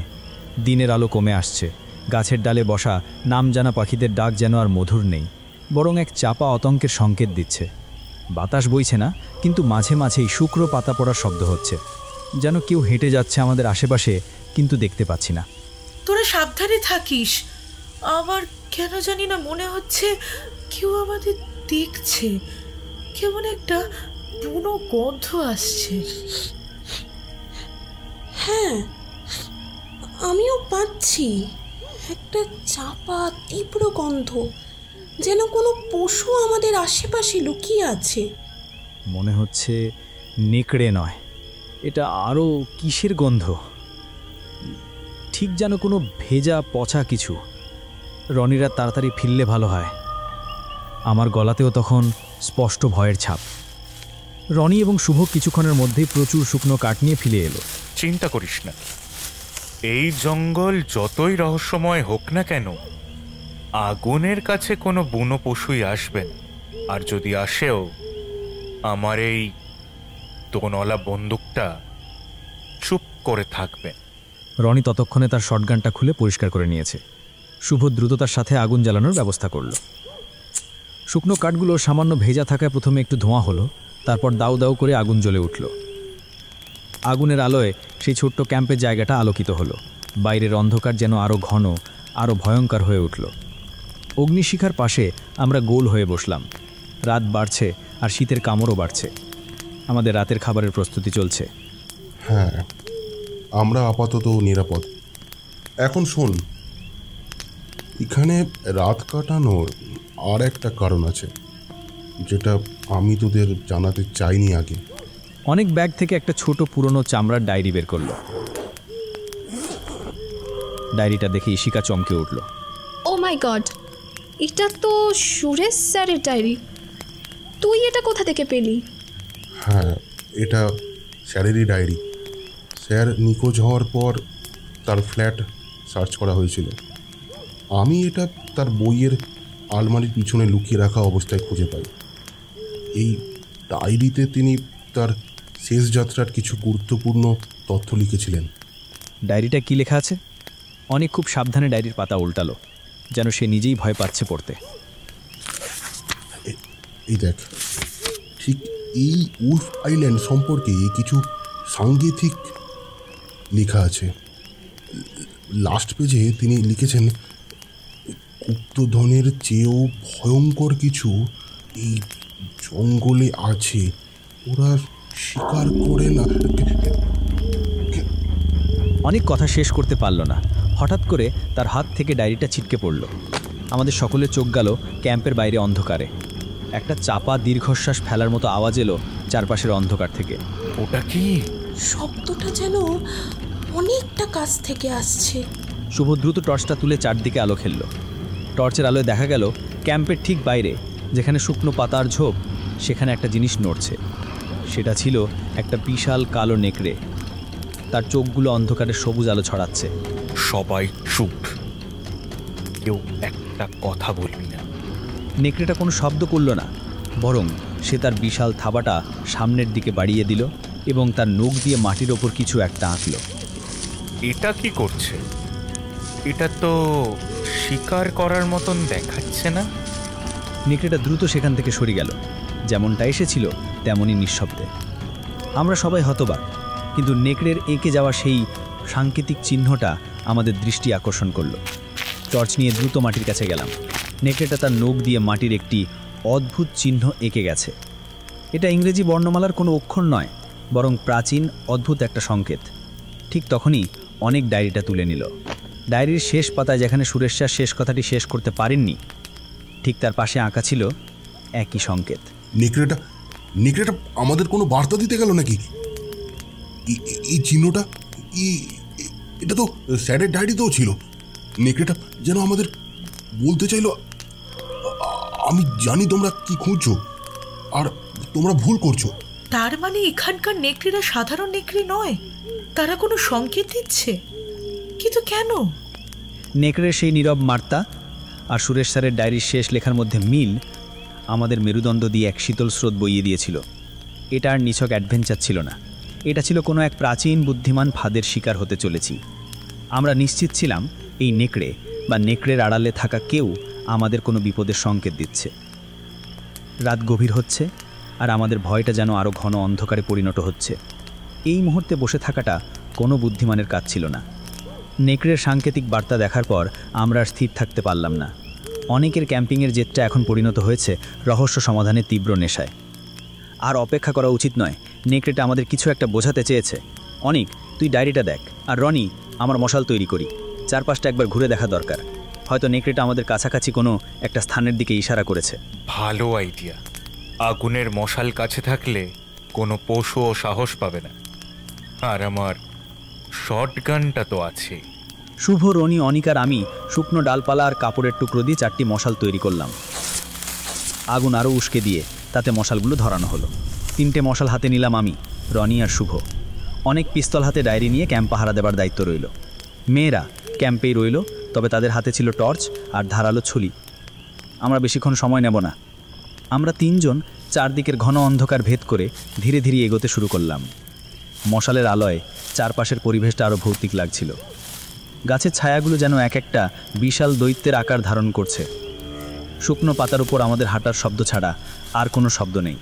দিনের আলো কমে আসছে। গাছের ডালে বসা নাম জানা পাখিদের ডাক যেন আর মধুর নেই, বরং এক চাপা আতঙ্কের সংকেত দিচ্ছে। বাতাস বইছে না, কিন্তু মাঝে মাঝেই শুকনো পাতা পড়ার শব্দ হচ্ছে, যেন কেউ হেঁটে যাচ্ছে আমাদের আশেপাশে, কিন্তু দেখতে পাচ্ছি না। তোরা সাবধানে থাকিস। আমার কেন জানি না মনে হচ্ছে কেউ আমাদের দেখছে। কেমন একটা বুনো গন্ধ আসছে। হ্যাঁ, আমিও পাচ্ছি একটা চাপা তীব্র গন্ধ, যেন কোনো পশু আমাদের আশেপাশে লুকিয়ে আছে। মনে হচ্ছে নেকড়ে নয়, এটা আরও কিসের গন্ধ, ঠিক যেন কোনো ভেজা পচা কিছু। রনিরা তাড়াতাড়ি ফিরলে ভালো হয়। আমার গলাতেও তখন স্পষ্ট ভয়ের ছাপ। রনি এবং শুভ কিছুক্ষণের মধ্যেই প্রচুর শুকনো কাঠ নিয়ে ফিরে এলো। চিন্তা করিস না, এই জঙ্গল যতই রহস্যময় হোক না কেন, আগুনের কাছে কোনো বুনো পশুই আসবে না। আর যদি আসেও, আমার এই দোনলা বন্দুকটা চুপ করে থাকবে। রনি ততক্ষণে তার শটগানটা খুলে পরিষ্কার করে নিয়েছে। শুভ দ্রুততার সাথে আগুন জ্বালানোর ব্যবস্থা করল। শুকনো কাঠগুলো সামান্য ভেজা থাকায় প্রথমে একটু ধোঁয়া হলো, তারপর দাউ দাউ করে আগুন জ্বলে উঠল। আগুনের আলোয় সেই ছোট্ট ক্যাম্পের জায়গাটা আলোকিত হলো। বাইরের অন্ধকার যেন আরও ঘন, আরও ভয়ঙ্কর হয়ে উঠল। অগ্নিশিখার পাশে আমরা গোল হয়ে বসলাম। রাত বাড়ছে আর শীতের কামড়ও বাড়ছে। আমাদের রাতের খাবারের প্রস্তুতি চলছে। হ্যাঁ, আমরা আপাতত নিরাপদ। এখন শোন, এখানে রাত কাটানোর আর একটা কারণ আছে, যেটা আমি তোদের জানাতে চাইনি আগে। অনেক ব্যাগ থেকে একটা ছোট পুরনো চামড়ার ডায়েরি বের করলো। ডায়েরিটা দেখে ইশিকা চমকে উঠল। ও মাই গড, এটা তো সুরেশ স্যারের ডায়েরি। তুই এটা কোথা থেকে পেলি? হ্যাঁ, এটা স্যারেরই ডায়েরি। স্যার নিখোঁজ হওয়ার পর তার ফ্ল্যাট সার্চ করা হয়েছিল। আমি এটা তার বইয়ের আলমারির পিছনে লুকিয়ে রাখা অবস্থায় খুঁজে পাই। এই ডায়েরিতে তিনি তার শেষ যাত্রার কিছু গুরুত্বপূর্ণ তথ্য লিখেছিলেন। ডায়েরিটা কি লেখা আছে? অনেক খুব সাবধানে ডায়েরির পাতা উল্টালো, যেন সে নিজেই ভয় পাচ্ছে পড়তে। এই দেখ, ঠিক এই উলফ আইল্যান্ড সম্পর্কে কিছু সাংগীতিক লেখা আছে। লাস্ট পেজে তিনি লিখেছেন, গুপ্তধনের চেয়েও ভয়ঙ্কর কিছু এই জঙ্গলে আছে, ওরা স্বীকার করে না। অনেক কথা শেষ করতে পারল না। হঠাৎ করে তার হাত থেকে ডায়েরিটা ছিটকে পড়ল। আমাদের সকলের চোখ গেল ক্যাম্পের বাইরে অন্ধকারে। একটা চাপা দীর্ঘশ্বাস ফেলার মতো আওয়াজ এলো চারপাশের অন্ধকার থেকে। ওটা কি? শব্দটা যেন অনেকটা কাছ থেকে আসছে। শুভ দ্রুত টর্চটা তুলে চারদিকে আলো খেলল। টর্চের আলোয় দেখা গেল ক্যাম্পের ঠিক বাইরে, যেখানে শুকনো পাতার ঝোপ, সেখানে একটা জিনিস নড়ছে। সেটা ছিল একটা বিশাল কালো নেকড়ে। তার চোখগুলো অন্ধকারে সবুজ আলো ছড়াচ্ছে। সবাই চুপ, কেউ একটা কথা বলবি না। নেকড়েটা কোনো শব্দ করল না, বরং সে তার বিশাল থাবাটা সামনের দিকে বাড়িয়ে দিল এবং তার নখ দিয়ে মাটির ওপর কিছু একটা আঁকল। এটা কি করছে? এটা তো শিকার করার মতন দেখাচ্ছে না। নেকড়েটা দ্রুত সেখান থেকে সরে গেল, যেমনটা এসেছিল তেমনই নিঃশব্দে। আমরা সবাই হতবাক, কিন্তু নেকড়ের এঁকে যাওয়া সেই সাংকেতিক চিহ্নটা আমাদের দৃষ্টি আকর্ষণ করল। টর্চ নিয়ে দ্রুত মাটির কাছে গেলাম। নেকড়েটা তার নখ দিয়ে মাটির একটি অদ্ভুত চিহ্ন এঁকে গেছে। এটা ইংরেজি বর্ণমালার কোনো অক্ষর নয়, বরং প্রাচীন অদ্ভুত একটা সংকেত। ঠিক তখনই অনেক ডায়েরিটা তুলে নিল। ডায়েরির শেষ পাতায় যেখানে সুরেশ স্যার শেষ কথাটি শেষ করতে পারেননি, ঠিক তার পাশে আঁকা ছিল একই সংকেত। নেকড়েটা আমাদের কোনো বার্তা দিতে গেল নাকি? এই চিহ্নটা, এটা তো স্যারের ডায়েরিতেও ছিল। নেকড়েটা যেন আমাদের বলতে চাইলো, আমি জানি তোমরা কি খুঁজছো আর তোমরা ভুল করছো। তার মানে এখানকার নেকড়েরা সাধারণ নেকড়ে নয়, তারা কোনো সংকেত দিচ্ছে। কিন্তু কেন? নেকড়ের সেই নীরব বার্তা আর সুরেশ স্যারের ডায়েরির শেষ লেখার মধ্যে মিল আমাদের মেরুদণ্ড দিয়ে এক শীতল স্রোত বইয়ে দিয়েছিল। এটা আর নিছক অ্যাডভেঞ্চার ছিল না, এটা ছিল কোনো এক প্রাচীন বুদ্ধিমান ফাঁদের শিকার হতে চলেছি। আমরা নিশ্চিত ছিলাম এই নেকড়ে বা নেকড়ের আড়ালে থাকা কেউ আমাদের কোনো বিপদের সংকেত দিচ্ছে। রাত গভীর হচ্ছে আর আমাদের ভয়টা যেন আরও ঘন অন্ধকারে পরিণত হচ্ছে। এই মুহূর্তে বসে থাকাটা কোনো বুদ্ধিমানের কাজ ছিল না। নেকড়ের সাংকেতিক বার্তা দেখার পর আমরা আর স্থির থাকতে পারলাম না। অনেকের ক্যাম্পিংয়ের জেদটা এখন পরিণত হয়েছে রহস্য সমাধানের তীব্র নেশায়। আর অপেক্ষা করা উচিত নয়, নেকড়েটা আমাদের কিছু একটা বোঝাতে চেয়েছে। অনিক, তুই ডায়েরিটা দেখ, আর রনি, আমার মশাল তৈরি করি। চারপাশটা একবার ঘুরে দেখা দরকার। হয়তো নেকড়েটা আমাদের কাছাকাছি কোনো একটা স্থানের দিকে ইশারা করেছে। ভালো আইডিয়া। আগুনের মশাল কাছে থাকলে কোনো পশুও সাহস পাবে না। আর আমার শটগানটা তো আছে। শুভ, রনি, অনিকার আমি শুকনো ডালপালা আর কাপড়ের টুকরো দিয়ে 4টি মশাল তৈরি করলাম। আগুন আরও উস্কে দিয়ে তাতে মশালগুলো ধরানো হলো। 3টে মশাল হাতে নিলাম আমি, রনি আর শুভ। অনেক পিস্তল হাতে ডায়েরি নিয়ে ক্যাম্প পাহারা দেবার দায়িত্ব রইল। মেয়েরা ক্যাম্পেই রইল, তবে তাদের হাতে ছিল টর্চ আর ধারালো ছুরি। আমরা বেশিক্ষণ সময় নেব না। আমরা 3 জন চারদিকের ঘন অন্ধকার ভেদ করে ধীরে ধীরে এগোতে শুরু করলাম। মশালের আলোয় চারপাশের পরিবেশটা আরও ভৌতিক লাগছিল। গাছের ছায়াগুলো যেন এক একটা বিশাল দৈত্যের আকার ধারণ করছে। শুকনো পাতার উপর আমাদের হাঁটার শব্দ ছাড়া আর কোনো শব্দ নেই।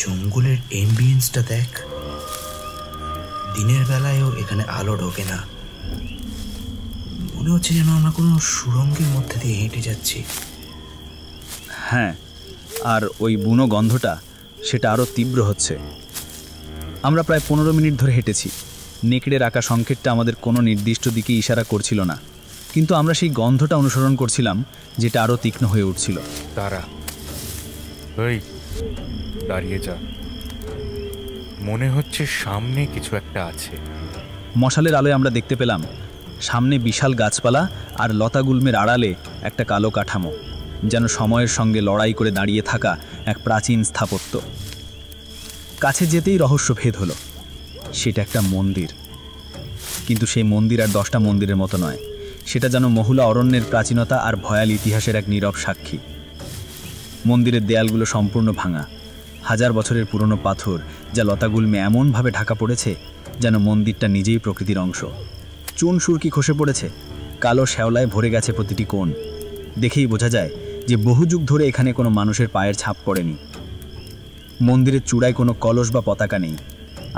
জঙ্গলের এম্বিয়েন্সটা দেখ, দিনের বেলায়ও এখানে আলো ঢোকে না। মনে হচ্ছে যেন আমরা কোনো সুড়ঙ্গের মধ্যে দিয়ে হেঁটে যাচ্ছি। হ্যাঁ, আর ওই বুনো গন্ধটা সেটা আরও তীব্র হচ্ছে। আমরা প্রায় 15 মিনিট ধরে হেঁটেছি। নেকড়ের আঁকা সংকেতটা আমাদের কোনো নির্দিষ্ট দিকে ইশারা করছিল না, কিন্তু আমরা সেই গন্ধটা অনুসরণ করছিলাম, যেটা আরও তীক্ষ্ণ হয়ে উঠছিল। দাঁড়িয়ে যা, মনে হচ্ছে সামনে কিছু একটা আছে। মশালের আলোয় আমরা দেখতে পেলাম সামনে বিশাল গাছপালা আর লতাগুল্মের আড়ালে একটা কালো কাঠামো, যেন সময়ের সঙ্গে লড়াই করে দাঁড়িয়ে থাকা এক প্রাচীন স্থাপত্য। কাছে যেতেই রহস্য ভেদ হলো। সেটা একটা মন্দির, কিন্তু সেই মন্দির আর 10টা মন্দিরের মতো নয়। সেটা যেন মহুলা অরণ্যের প্রাচীনতা আর ভয়াল ইতিহাসের এক নীরব সাক্ষী। মন্দিরের দেয়ালগুলো সম্পূর্ণ ভাঙা, 1000 বছরের পুরনো পাথর যা লতাগুল্মে এমনভাবে ঢাকা পড়েছে যেন মন্দিরটা নিজেই প্রকৃতির অংশ। চুন সুরকি খসে পড়েছে, কালো শ্যাওলায় ভরে গেছে প্রতিটি কোণ। দেখেই বোঝা যায় যে বহু যুগ ধরে এখানে কোনো মানুষের পায়ের ছাপ পড়েনি। মন্দিরের চূড়ায় কোনো কলস বা পতাকা নেই,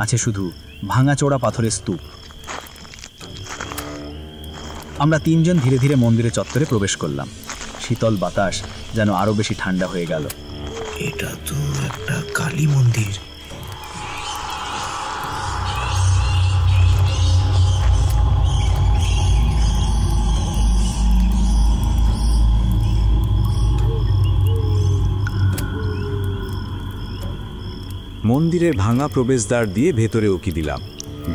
আছে শুধু ভাঙাচোরা পাথরের স্তূপ। আমরা 3 জন ধীরে ধীরে মন্দিরের চত্বরে প্রবেশ করলাম। শীতল বাতাস যেন আরও বেশি ঠান্ডা হয়ে গেল। এটা তো একটা কালী মন্দির। মন্দিরের ভাঙা প্রবেশদ্বার দিয়ে ভেতরে উকি দিলাম।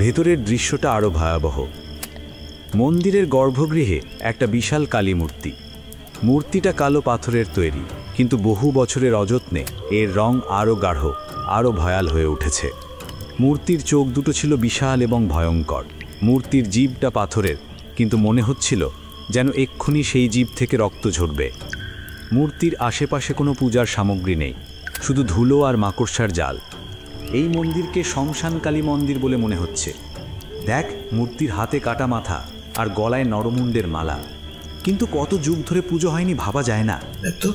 ভেতরের দৃশ্যটা আরও ভয়াবহ। মন্দিরের গর্ভগৃহে একটা বিশাল কালী মূর্তি। মূর্তিটা কালো পাথরের তৈরি, কিন্তু বহু বছরের অযত্নে এর রং আরও গাঢ়, আরও ভয়াল হয়ে উঠেছে। মূর্তির চোখ দুটো ছিল বিশাল এবং ভয়ঙ্কর। মূর্তির জিভটা পাথরের, কিন্তু মনে হচ্ছিল যেন এক্ষুনি সেই জিভ থেকে রক্ত ঝরবে। মূর্তির আশেপাশে কোনো পূজার সামগ্রী নেই, শুধু ধুলো আর মাকড়সার জাল। এই মন্দিরকে শ্মশান কালী মন্দির বলে মনে হচ্ছে। দেখ, মূর্তির হাতে কাটা মাথা আর গলায় নরমুণ্ডের মালা, কিন্তু কত যুগ ধরে পুজো হয়নি ভাবা যায় না। দেখ তো,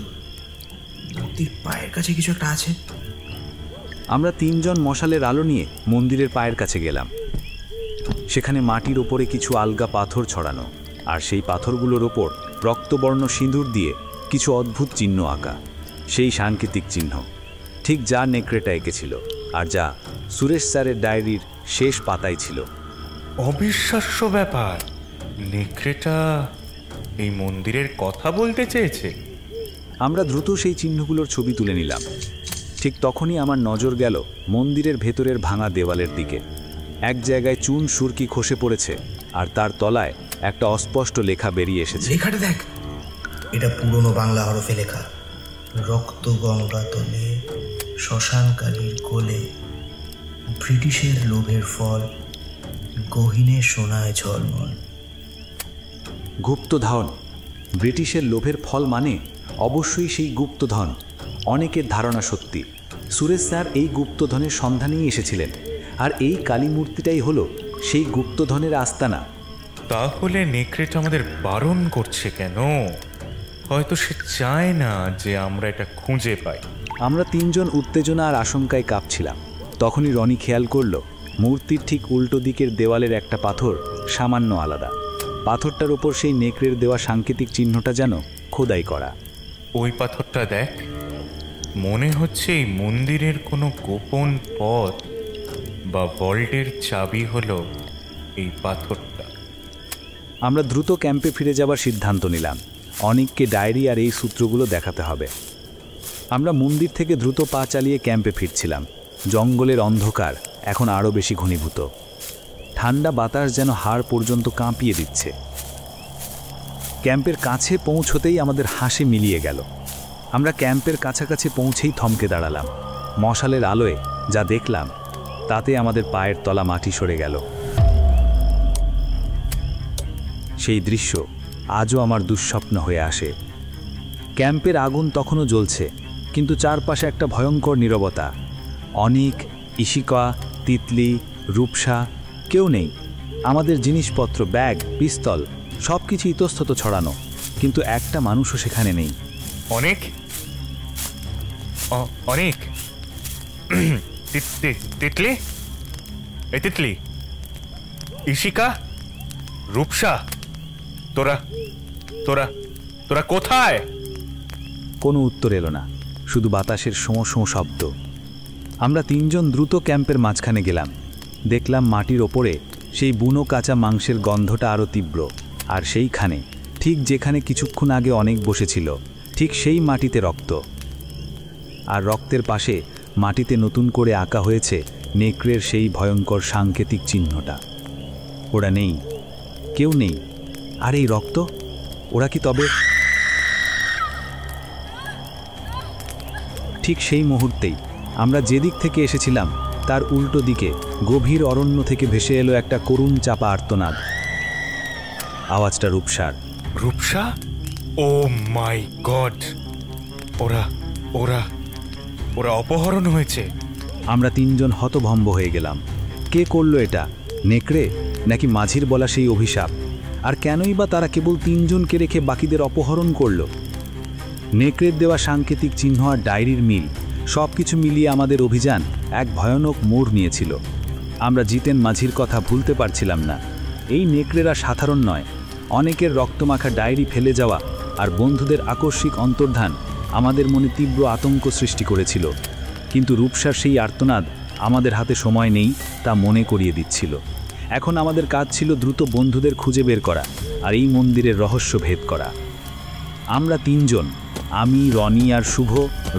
মূর্তির পায়ের কাছে কিছু একটা আছে। আমরা 3 জন মশালের আলো নিয়ে মন্দিরের পায়ের কাছে গেলাম। সেখানে মাটির ওপরে কিছু আলগা পাথর ছড়ানো, আর সেই পাথরগুলোর ওপর রক্তবর্ণ সিঁদুর দিয়ে কিছু অদ্ভুত চিহ্ন আঁকা। সেই সাংকেতিক চিহ্ন, ঠিক যা নেকড়েটা এঁকেছিল আর যা সুরেশ স্যারের ডায়েরির শেষ পাতায় ছিল। অবিশ্বাস্য ব্যাপার, নেকড়েটা এই মন্দিরের কথা বলতে চেয়েছে। আমরা দ্রুত সেই চিহ্নগুলোর ছবি তুলে নিলাম। ঠিক তখনই আমার নজর গেল মন্দিরের ভেতরের ভাঙা দেওয়ালের দিকে। এক জায়গায় চুন সুরকি খসে পড়েছে, আর তার তলায় একটা অস্পষ্ট লেখা বেরিয়ে এসেছে। লেখাটা দেখ, এটা পুরনো বাংলা হরফে লেখা। রক্ত গঙ্গা তলে, শ্মশান কালীর কোলে, ব্রিটিশের লোভের ফল, গহীনে সোনায় ঝলমল। গুপ্তধন। ব্রিটিশের লোভের ফল মানে অবশ্যই সেই গুপ্তধন। অনেকের ধারণা সত্যি, সুরেশ স্যার এই গুপ্তধনের সন্ধানেই এসেছিলেন, আর এই কালী মূর্তিটাই হলো সেই গুপ্তধনের আস্তানা। তাহলে নেকড়েটা আমাদের বারণ করছে কেন? হয়তো সে চায় না যে আমরা এটা খুঁজে পাই। আমরা 3 জন উত্তেজনা আর আশঙ্কায় কাঁপছিলাম। তখনই রনি খেয়াল করলো মূর্তির ঠিক উল্টো দিকের দেওয়ালের একটা পাথর সামান্য আলাদা। পাথরটার ওপর সেই নেকড়ের দেওয়া সাংকেতিক চিহ্নটা যেন খোদাই করা। ওই পাথরটা দেখ, মনে হচ্ছে এই মন্দিরের কোনো গোপন পথ বা ভল্টের চাবি হলো এই পাথরটা। আমরা দ্রুত ক্যাম্পে ফিরে যাবার সিদ্ধান্ত নিলাম। অনেককে ডায়েরি আর এই সূত্রগুলো দেখাতে হবে। আমরা মন্দির থেকে দ্রুত পা চালিয়ে ক্যাম্পে ফিরছিলাম। জঙ্গলের অন্ধকার এখন আরও বেশি ঘনীভূত। ঠান্ডা বাতাস যেন হাড় পর্যন্ত কাঁপিয়ে দিচ্ছে। ক্যাম্পের কাছে পৌঁছতেই আমাদের হাসি মিলিয়ে গেল। আমরা ক্যাম্পের কাছাকাছি পৌঁছেই থমকে দাঁড়ালাম। মশালের আলোয় যা দেখলাম তাতে আমাদের পায়ের তলা মাটি সরে গেল। সেই দৃশ্য আজও আমার দুঃস্বপ্ন হয়ে আসে। ক্যাম্পের আগুন তখনও জ্বলছে, কিন্তু চারপাশে একটা ভয়ঙ্কর নীরবতা। অনেক, ইশিকা, তিতলি, রূপসা কেউ নেই। আমাদের জিনিসপত্র, ব্যাগ, পিস্তল সব কিছু ইতস্তত ছড়ানো, কিন্তু একটা মানুষও সেখানে নেই। অনেক অনেক তিতলি, এই তিতলি, ইশিকা, রূপসা, তোরা তোরা তোরা কোথায়? কোনো উত্তর এলো না, শুধু বাতাসের শোঁ শোঁ শব্দ। আমরা তিনজন দ্রুত ক্যাম্পের মাঝখানে গেলাম। দেখলাম মাটির ওপরে সেই বুনো কাঁচা মাংসের গন্ধটা আরও তীব্র, আর সেইখানে, ঠিক যেখানে কিছুক্ষণ আগে অনেক বসেছিল, ঠিক সেই মাটিতে রক্ত। আর রক্তের পাশে মাটিতে নতুন করে আঁকা হয়েছে নেকড়ের সেই ভয়ঙ্কর সাংকেতিক চিহ্নটা। ওরা নেই, কেউ নেই। আর এই রক্ত, ওরা কি তবে? ঠিক সেই মুহূর্তেই আমরা যেদিক থেকে এসেছিলাম তার উল্টো দিকে গভীর অরণ্য থেকে ভেসে এলো একটা করুণ চাপা আর্তনাদ। আওয়াজটা রূপসার। রূপসা? ও মাই গড! ওরা ওরা ওরা অপহরণ হয়েছে। আমরা তিনজন হতভম্ব হয়ে গেলাম। কে করলো এটা? নেকড়ে নাকি মাঝির বলা সেই অভিশাপ? আর কেনই বা তারা কেবল তিনজনকে রেখে বাকিদের অপহরণ করল? নেকড়ের দেওয়া সাংকেতিক চিহ্ন আর ডায়েরির মিল, সব কিছু মিলিয়ে আমাদের অভিযান এক ভয়ানক মোড় নিয়েছিল। আমরা জিতেন মাঝির কথা ভুলতে পারছিলাম না। এই নেকড়েরা সাধারণ নয়। অনেকের রক্তমাখা ডায়েরি ফেলে যাওয়া আর বন্ধুদের আকস্মিক অন্তর্ধান আমাদের মনে তীব্র আতঙ্ক সৃষ্টি করেছিল। কিন্তু রূপসার সেই আর্তনাদ আমাদের হাতে সময় নেই তা মনে করিয়ে দিচ্ছিল। এখন আমাদের কাজ ছিল দ্রুত বন্ধুদের খুঁজে বের করা আর এই মন্দিরের রহস্য ভেদ করা। আমরা তিনজন, আমি, রনি আর শুভ,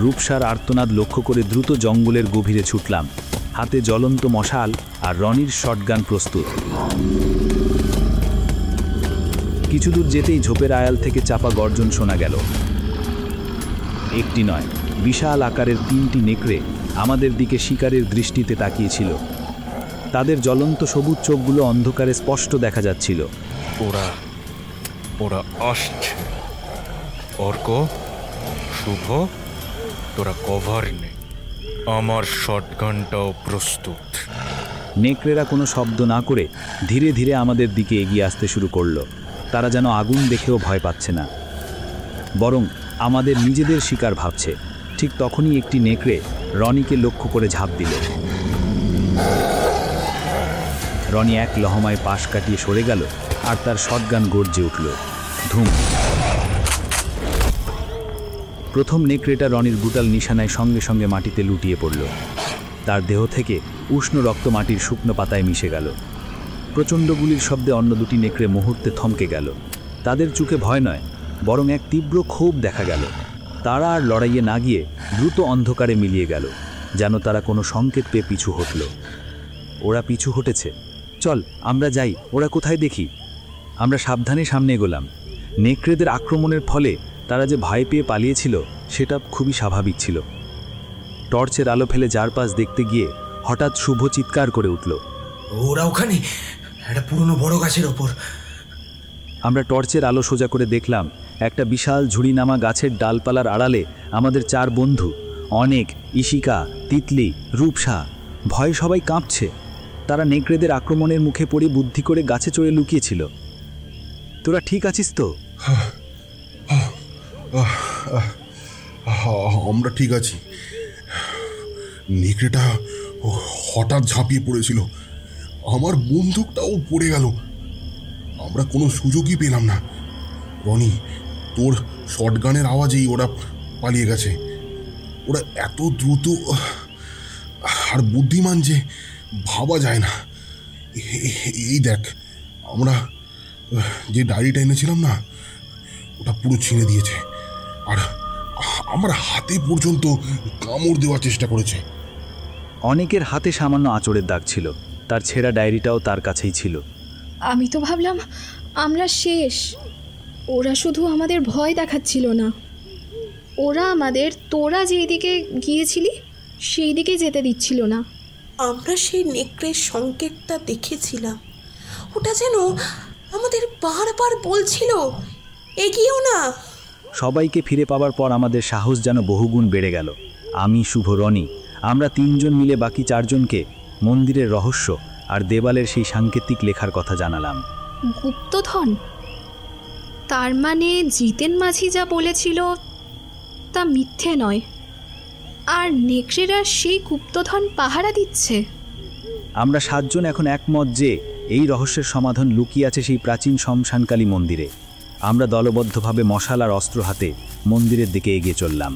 রূপসার আর্তনাদ লক্ষ্য করে দ্রুত জঙ্গলের গভীরে ছুটলাম। হাতে জ্বলন্ত মশাল আর রনির শটগান প্রস্তুত। কিছু দূর যেতেই ঝোপের আড়াল থেকে চাপা গর্জন শোনা গেল। একটি নয়, বিশাল আকারের তিনটি নেকড়ে আমাদের দিকে শিকারের দৃষ্টিতে তাকিয়েছিল। তাদের জ্বলন্ত সবুজ চোখগুলো অন্ধকারে স্পষ্ট দেখা যাচ্ছিল। ওরা ওরা আসছে। অর্ক, শুভ, তোরা কভার নে, আমার শটগানটাও প্রস্তুত। নেকড়েরা কোনো শব্দ না করে ধীরে ধীরে আমাদের দিকে এগিয়ে আসতে শুরু করলো। তারা যেন আগুন দেখেও ভয় পাচ্ছে না, বরং আমাদের নিজেদের শিকার ভাবছে। ঠিক তখনই একটি নেকড়ে রনিকে লক্ষ্য করে ঝাঁপ দিল। রনি এক লহমায় পাশ কাটিয়ে সরে গেল আর তার শটগান গর্জে উঠল। ধুম! প্রথম নেকড়েটা রনির ব্রুটাল নিশানায় সঙ্গে সঙ্গে মাটিতে লুটিয়ে পড়ল। তার দেহ থেকে উষ্ণ রক্ত মাটির শুকনো পাতায় মিশে গেল। প্রচণ্ড গুলির শব্দে অন্য দুটি নেকড়ে মুহূর্তে থমকে গেল। তাদের চোখে ভয় নয়, বরং এক তীব্র ক্ষোভ দেখা গেল। তারা আর লড়াইয়ে না গিয়ে দ্রুত অন্ধকারে মিলিয়ে গেল, যেন তারা কোনো সংকেত পেয়ে পিছু হটল। ওরা পিছু হটেছে, চল আমরা যাই, ওরা কোথায় দেখি। আমরা সাবধানে সামনে এগোলাম। নেকড়েদের আক্রমণের ফলে তারা যে ভয় পেয়ে পালিয়েছিল সেটা খুবই স্বাভাবিক ছিল। টর্চের আলো ফেলে চারপাশ দেখতে গিয়ে হঠাৎ শুভ চিৎকার করে উঠল, ওরা ওখানে একটা পুরনো বড় গাছের ওপর। আমরা টর্চের আলো সোজা করে দেখলাম একটা বিশাল ঝুড়িনামা গাছের ডালপালার আড়ালে আমাদের চার বন্ধু, অনেক, ইশিকা, তিতলি, রূপসা। ভয়ে সবাই কাঁপছে। তারা নেকড়েদের আক্রমণের মুখে পড়ে বুদ্ধি করে গাছে চড়ে লুকিয়েছিল। তোরা ঠিক আছিস তো? আমরা ঠিক আছি। নেকড়েটা হঠাৎ ঝাঁপিয়ে পড়েছিল, আমার বন্দুকটাও পড়ে গেল। আমরা কোনো সুযোগই পেলাম না। রনি, তোর শটগানের আওয়াজেই ওরা পালিয়ে গেছে। ওরা এত দ্রুত আর বুদ্ধিমান যে ভাবা যায় না। এই দেখ, আমরা যে ডায়েরিটা এনেছিলাম না, ওটা পুরো ছিঁড়ে দিয়েছে, আর আমার হাতে পর্যন্ত কামড় দেওয়ার চেষ্টা করেছে। অনেকের হাতে সামান্য আঁচড়ের দাগ ছিল, তার ছেঁড়া ডায়েরিটাও তার কাছেই ছিল। আমি তো ভাবলাম আমরা শেষ। ওরা শুধু আমাদের ভয় দেখাচ্ছিল না, ওরা আমাদের তোরা যেই দিকে গিয়েছিলি সেই দিকে যেতে দিচ্ছিল না। আমরা সেই নেকড়ের সংকেতটা দেখেছিলাম, ওটা যেন আমাদের বারবার বলছিল এগিয়েও না। সবাইকে ফিরে পাওয়ার পর আমাদের সাহস যেন বহুগুণ বেড়ে গেল। আমি, শুভ, রনি, আমরা 3 জন মিলে বাকি 4 জনকে মন্দিরের রহস্য আর দেওয়ালের সেই সাংকেতিক লেখার কথা জানালাম। গুপ্তধন? তার মানে জিতেন মাঝি যা বলেছিল তা মিথ্যে নয়, আর নেকড়েরা সেই গুপ্তধন পাহারা দিচ্ছে। আমরা 7 জন এখন একমত যে এই রহস্যের সমাধান লুকিয়ে আছে সেই প্রাচীন শ্মশানকালী মন্দিরে। আমরা দলবদ্ধভাবে মশাল আর অস্ত্র হাতে মন্দিরের দিকে এগিয়ে চললাম।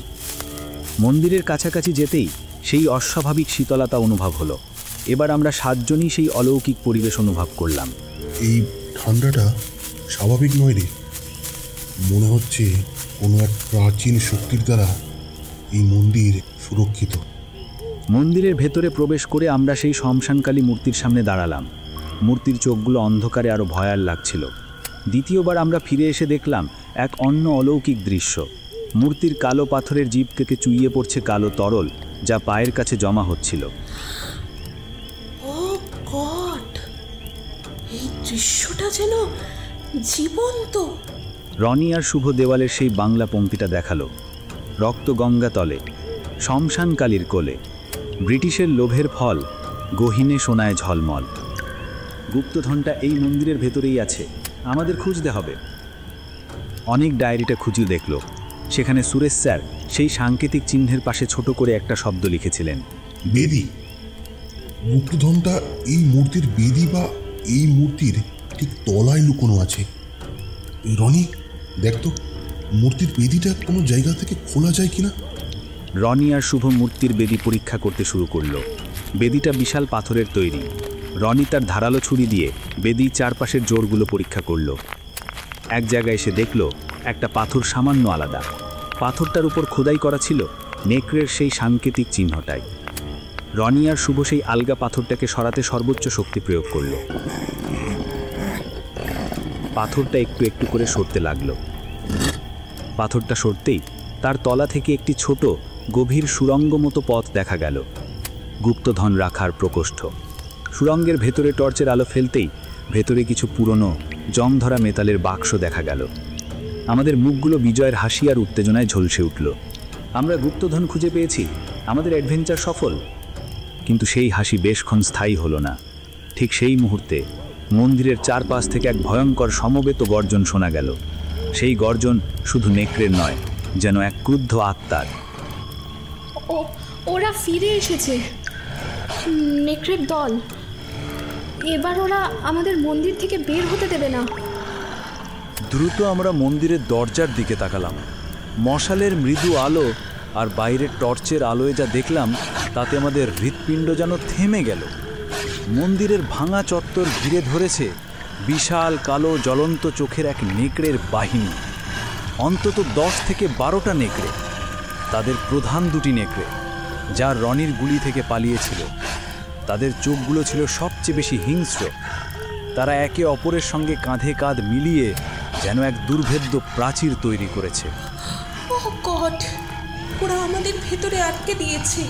মন্দিরের কাছাকাছি যেতেই সেই অস্বাভাবিক শীতলতা অনুভব হলো। এবার আমরা 7 জনই সেই অলৌকিক পরিবেশ অনুভব করলাম। এই ঠান্ডাটা স্বাভাবিক নয় রে, মনে হচ্ছে কোনো এক প্রাচীন শক্তির দ্বারা এই মন্দির সুরক্ষিত। মন্দিরের ভেতরে প্রবেশ করে আমরা সেই শ্মশানকালী মূর্তির সামনে দাঁড়ালাম। মূর্তির চোখগুলো অন্ধকারে আরও ভয়াল লাগছিল। দ্বিতীয়বার আমরা ফিরে এসে দেখলাম এক অন্য অলৌকিক দৃশ্য। মূর্তির কালো পাথরের জিভ থেকে চুইয়ে পড়ছে কালো তরল, যা পায়ের কাছে জমা হচ্ছিল। ও গড, এই দৃশ্যটা যেন জীবন্ত। রনি আর শুভ দেওয়ালের সেই বাংলা পংক্তিটা দেখালো, রক্ত গঙ্গা তলে, শ্মশানকালীর কোলে, ব্রিটিশের লোভের ফল, গহীনে সোনায় ঝলমল। গুপ্তধনটা এই মন্দিরের ভেতরেই আছে, আমাদের খুঁজতে হবে। অনেক ডায়েরিটা খুঁজে দেখল, সেখানে সুরেশ স্যার সেই সাংকেতিক চিহ্নের পাশে ছোট করে একটা শব্দ লিখেছিলেন, বেদি। গুপ্তধনটা এই মূর্তির বেদি বা এই মূর্তির ঠিক তলায় লুকোনো আছে। রনি, দেখ তো মূর্তির বেদিটা কোনো জায়গা থেকে খোলা যায় কিনা। রনি আর শুভ মূর্তির বেদি পরীক্ষা করতে শুরু করলো। বেদিটা বিশাল পাথরের তৈরি। রনি তার ধারালো ছুরি দিয়ে বেদির চারপাশের জোরগুলো পরীক্ষা করলো। এক জায়গায় এসে দেখল একটা পাথর সামান্য আলাদা। পাথরটার উপর খোদাই করা ছিল নেকড়ের সেই সাংকেতিক চিহ্নটাই। রনি আর শুভ সেই আলগা পাথরটাকে সরাতে সর্বোচ্চ শক্তি প্রয়োগ করল। পাথরটা একটু একটু করে সরতে লাগলো। পাথরটা সরতেই তার তলা থেকে একটি ছোট গভীর সুড়ঙ্গ মতো পথ দেখা গেল। গুপ্তধন রাখার প্রকোষ্ঠ। সুড়ঙ্গের ভেতরে টর্চের আলো ফেলতেই ভেতরে কিছু পুরনো জং ধরা মেটালের বাক্স দেখা গেল। আমাদের মুখগুলো বিজয়ের হাসি আর উত্তেজনায় ঝলসে উঠল। আমরা গুপ্তধন খুঁজে পেয়েছি, আমাদের অ্যাডভেঞ্চার সফল। কিন্তু সেই হাসি বেশক্ষণ স্থায়ী হলো না। ঠিক সেই মুহূর্তে মন্দিরের চারপাশ থেকে এক ভয়ঙ্কর সমবেত গর্জন শোনা গেল। সেই গর্জন শুধু নেকড়ের নয়, যেন এক ক্রুদ্ধ আত্মার। ওরা ফিরে এসেছে, নেকড়ের দল। এবার ওরা আমাদের মন্দির থেকে বের হতে দেবে না। দ্রুত আমরা মন্দিরের দরজার দিকে তাকালাম। মশালের মৃদু আলো আর বাইরের টর্চের আলোয় যা দেখলাম তাতে আমাদের হৃৎপিণ্ড যেন থেমে গেল। মন্দিরের ভাঙা চত্বর ঘিরে ধরেছে বিশাল কালো জ্বলন্ত চোখের এক নেকড়ের বাহিনী। অন্তত 10 থেকে 12টা নেকড়ে। তাদের প্রধান 2টি নেকড়ে, যা রনির গুলি থেকে পালিয়েছিল। তাদের চোখগুলো ছিল সবচেয়ে বেশি হিংস্র। তারা একে অপরের সঙ্গে কাঁধে কাঁধ মিলিয়ে যেন এক দুর্ভেদ্য প্রাচীর তৈরি করেছে। ও গড, ওরা আমাদের ভেতরে আটকে দিয়েছে।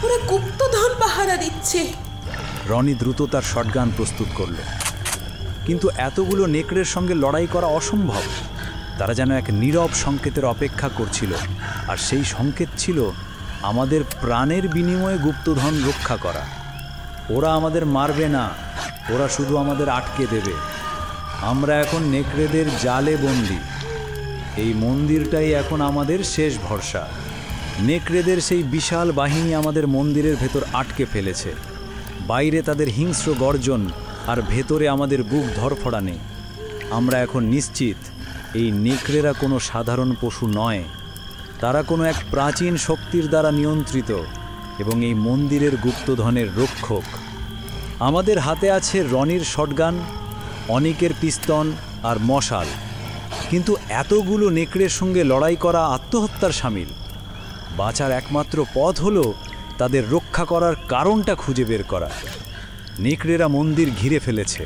ওরা গুপ্তধন পাহারা দিচ্ছে। রনি দ্রুত তার শটগান প্রস্তুত করল। কিন্তু এতগুলো নেকড়ের সঙ্গে লড়াই করা অসম্ভব। তারা যেন এক নীরব সংকেতের অপেক্ষা করছিল, আর সেই সংকেত ছিল আমাদের প্রাণের বিনিময়ে গুপ্তধন রক্ষা করা। ওরা আমাদের মারবে না, ওরা শুধু আমাদের আটকে দেবে। আমরা এখন নেকড়েদের জালে বন্দী। এই মন্দিরটাই এখন আমাদের শেষ ভরসা। নেকড়েদের সেই বিশাল বাহিনী আমাদের মন্দিরের ভেতর আটকে ফেলেছে। বাইরে তাদের হিংস্র গর্জন, আর ভেতরে আমাদের বুক ধরফড়ানে। আমরা এখন নিশ্চিত এই নেকড়েরা কোনো সাধারণ পশু নয়। তারা কোনো এক প্রাচীন শক্তির দ্বারা নিয়ন্ত্রিত এবং এই মন্দিরের গুপ্তধনের রক্ষক। আমাদের হাতে আছে রনির শটগান, অনেকের পিস্তন আর মশাল, কিন্তু এতগুলো নেকড়ের সঙ্গে লড়াই করা আত্মহত্যার শামিল। বাঁচার একমাত্র পথ হলো তাদের রক্ষা করার কারণটা খুঁজে বের করা। নেকড়েরা মন্দির ঘিরে ফেলেছে,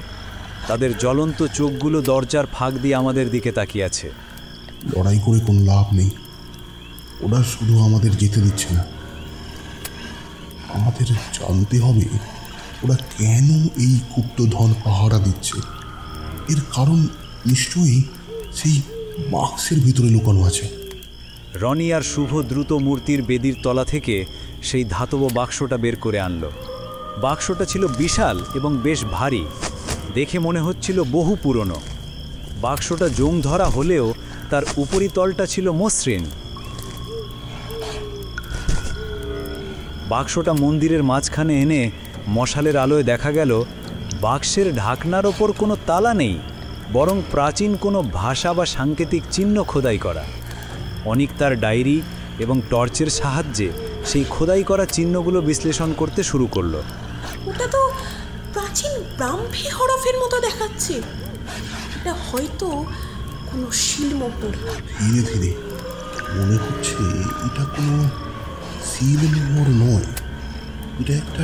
তাদের জ্বলন্ত চোখগুলো দরজার ফাঁক দিয়ে আমাদের দিকে তাকিয়ে আছে। লড়াই করে কোনো লাভ নেই, ওরা শুধু আমাদের যেতে দিচ্ছে না। আমাদের জানতে হবে ওরা কেন এই গুপ্তধন পাহারা দিচ্ছে। এর কারণ নিশ্চয়ই সেই বাক্সের ভিতরে লুকানো আছে। রনি আর শুভ দ্রুত মূর্তির বেদির তলা থেকে সেই ধাতব বাক্সটা বের করে আনলো। বাক্সটা ছিল বিশাল এবং বেশ ভারী, দেখে মনে হচ্ছিল বহু পুরনো। বাক্সটা জং ধরা হলেও তার উপরিতলটা ছিল মসৃণ। বাক্সটা মন্দিরের মাঝখানে এনে মশালের আলোয় দেখা গেল বাক্সের ঢাকনার ওপর কোনো তালা নেই, বরং প্রাচীন কোনো ভাষা বা সাংকেতিক চিহ্ন খোদাই করা। অনিক তার ডায়েরি এবং টর্চের সাহায্যে সেই খোদাই করা চিহ্নগুলো বিশ্লেষণ করতে শুরু করলো। ওটা তো প্রাচীন ব্রাহ্মী হরফের মতো দেখাচ্ছে। এটা হয়তো কোনো শিলমোহর। ধীরে ধীরে মনে হচ্ছে এটা কোনো শিলমোহর নয়, এটা একটা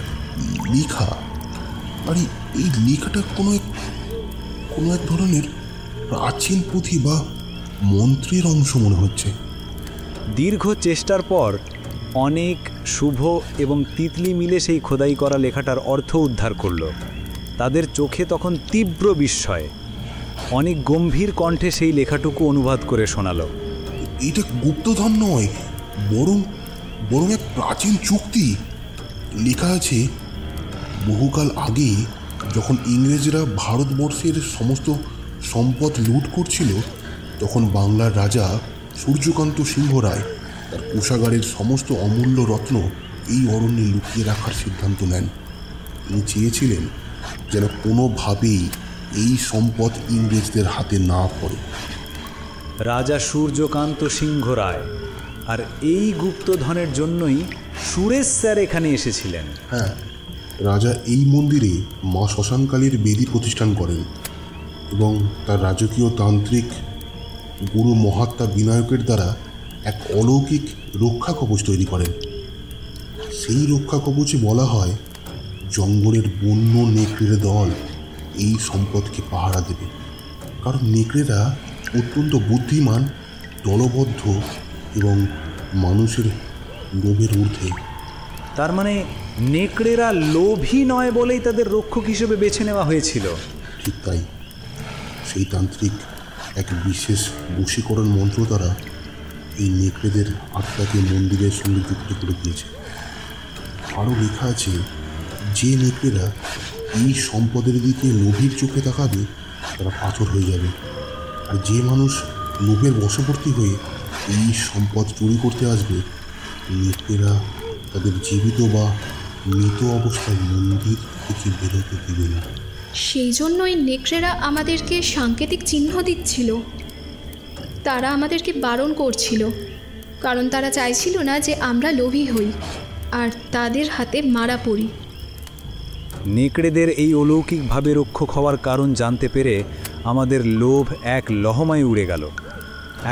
লেখা। আর এই লেখাটা কোনো এক ধরনের প্রাচীন পুঁথি বা মন্ত্রের অংশ মনে হচ্ছে। দীর্ঘ চেষ্টার পর অনেক, শুভ এবং তিতলি মিলে সেই খোদাই করা লেখাটার অর্থ উদ্ধার করল। তাদের চোখে তখন তীব্র বিস্ময়। অনেক গম্ভীর কণ্ঠে সেই লেখাটুকু অনুবাদ করে শোনালো। এটা গুপ্তধন নয়, বরং এক প্রাচীন চুক্তি। লেখা আছে, বহুকাল আগে যখন ইংরেজরা ভারতবর্ষের সমস্ত সম্পদ লুট করছিল, তখন বাংলার রাজা সূর্যকান্ত সিংহ রায় তার কোষাগারের সমস্ত অমূল্য রত্ন এই অরণ্যে লুকিয়ে রাখার সিদ্ধান্ত নেন। তিনি চেয়েছিলেন যেন কোনোভাবেই এই সম্পদ ইংরেজদের হাতে না পড়ে। রাজা সূর্যকান্ত সিংহ রায়, আর এই গুপ্তধনের জন্যই সুরেশ স্যার এখানে এসেছিলেন। হ্যাঁ, রাজা এই মন্দিরে মা শ্মশানকালীর বেদি প্রতিষ্ঠান করেন এবং তার রাজকীয় তান্ত্রিক গুরু মহাত্মা বিনায়কের দ্বারা এক অলৌকিক রক্ষা কবচ তৈরি করেন। সেই রক্ষা কবচে বলা হয় জঙ্গলের বন্য নেকড়ের দল এই সম্পদকে পাহারা দেবে, কারণ নেকড়েরা অত্যন্ত বুদ্ধিমান, দলবদ্ধ এবং মানুষের লোভের ঊর্ধ্বে। তার মানে নেকড়েরা লোভী নয় বলেই তাদের রক্ষক হিসেবে বেছে নেওয়া হয়েছিল। ঠিক তাই। সেই তান্ত্রিক এক বিশেষ বশীকরণ মন্ত্র দ্বারা এই নেকড়েদের আত্মাকে মন্দিরের সঙ্গে যুক্ত করে দিয়েছে। আরও লেখা আছে, যে নেকড়েরা এই সম্পদের দিকে লোভীর চোখে তাকাবে তারা পাথর হয়ে যাবে, আর যে মানুষ লোভের বশবর্তী হয়ে এই সম্পদ চুরি করতে আসবে, নেকড়েরা তাদের জীবিত বা মৃত অবস্থায় মন্দির থেকে বেরোতে দেবে না। সেই জন্যই নেকড়েরা আমাদেরকে সাংকেতিক চিহ্ন দিচ্ছিল। তারা আমাদেরকে বারণ করছিল, কারণ তারা চাইছিল না যে আমরা লোভী হই আর তাদের হাতে মারা পড়ি। নেকড়েদের এই অলৌকিকভাবে রক্ষক হওয়ার কারণ জানতে পেরে আমাদের লোভ এক লহমায় উড়ে গেল।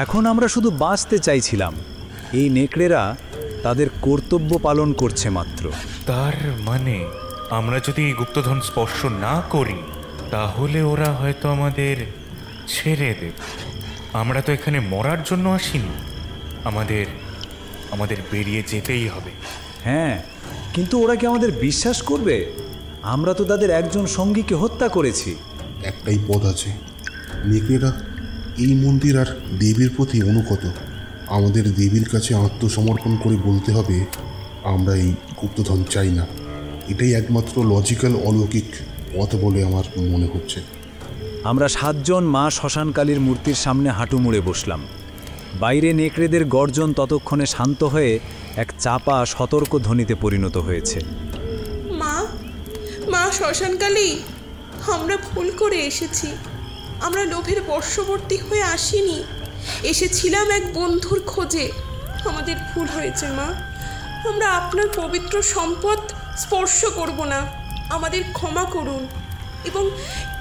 এখন আমরা শুধু বাঁচতে চাইছিলাম, এই নেকড়েরা তাদের কর্তব্য পালন করছে মাত্র। তার মানে আমরা যদি এই গুপ্তধন স্পর্শ না করি তাহলে ওরা হয়তো আমাদের ছেড়ে দেবে। আমরা তো এখানে মরার জন্য আসিনি, আমাদের বেরিয়ে যেতেই হবে। হ্যাঁ, কিন্তু ওরা কি আমাদের বিশ্বাস করবে? আমরা তো তাদের একজন সঙ্গীকে হত্যা করেছি। একটাই পথ আছে, নেকড়েরা এই মন্দির আর দেবীর প্রতি অনুগত। আমাদের দেবীর কাছে আত্মসমর্পণ করে বলতে হবে আমরা এই গুপ্তধন চাই না। এটাই একমাত্র লজিক্যাল অলৌকিক পথ বলে আমার মনে হচ্ছে। আমরা 7 জন মা শ্মশানকালীর মূর্তির সামনে হাঁটু মুড়ে বসলাম। বাইরে নেকড়েদের গর্জন ততক্ষণে শান্ত হয়ে এক চাপা সতর্ক ধ্বনিতে পরিণত হয়েছে। মা শ্মশানকালী, আমরা ভুল করে এসেছি। আমরা লোভের বশবর্তী হয়ে আসিনি, এসেছিলাম এক বন্ধুর খোঁজে। আমাদের ভুল হয়েছে মা, আমরা আপনার পবিত্র সম্পদ স্পর্শ করব না। আমাদের ক্ষমা করুন, এবং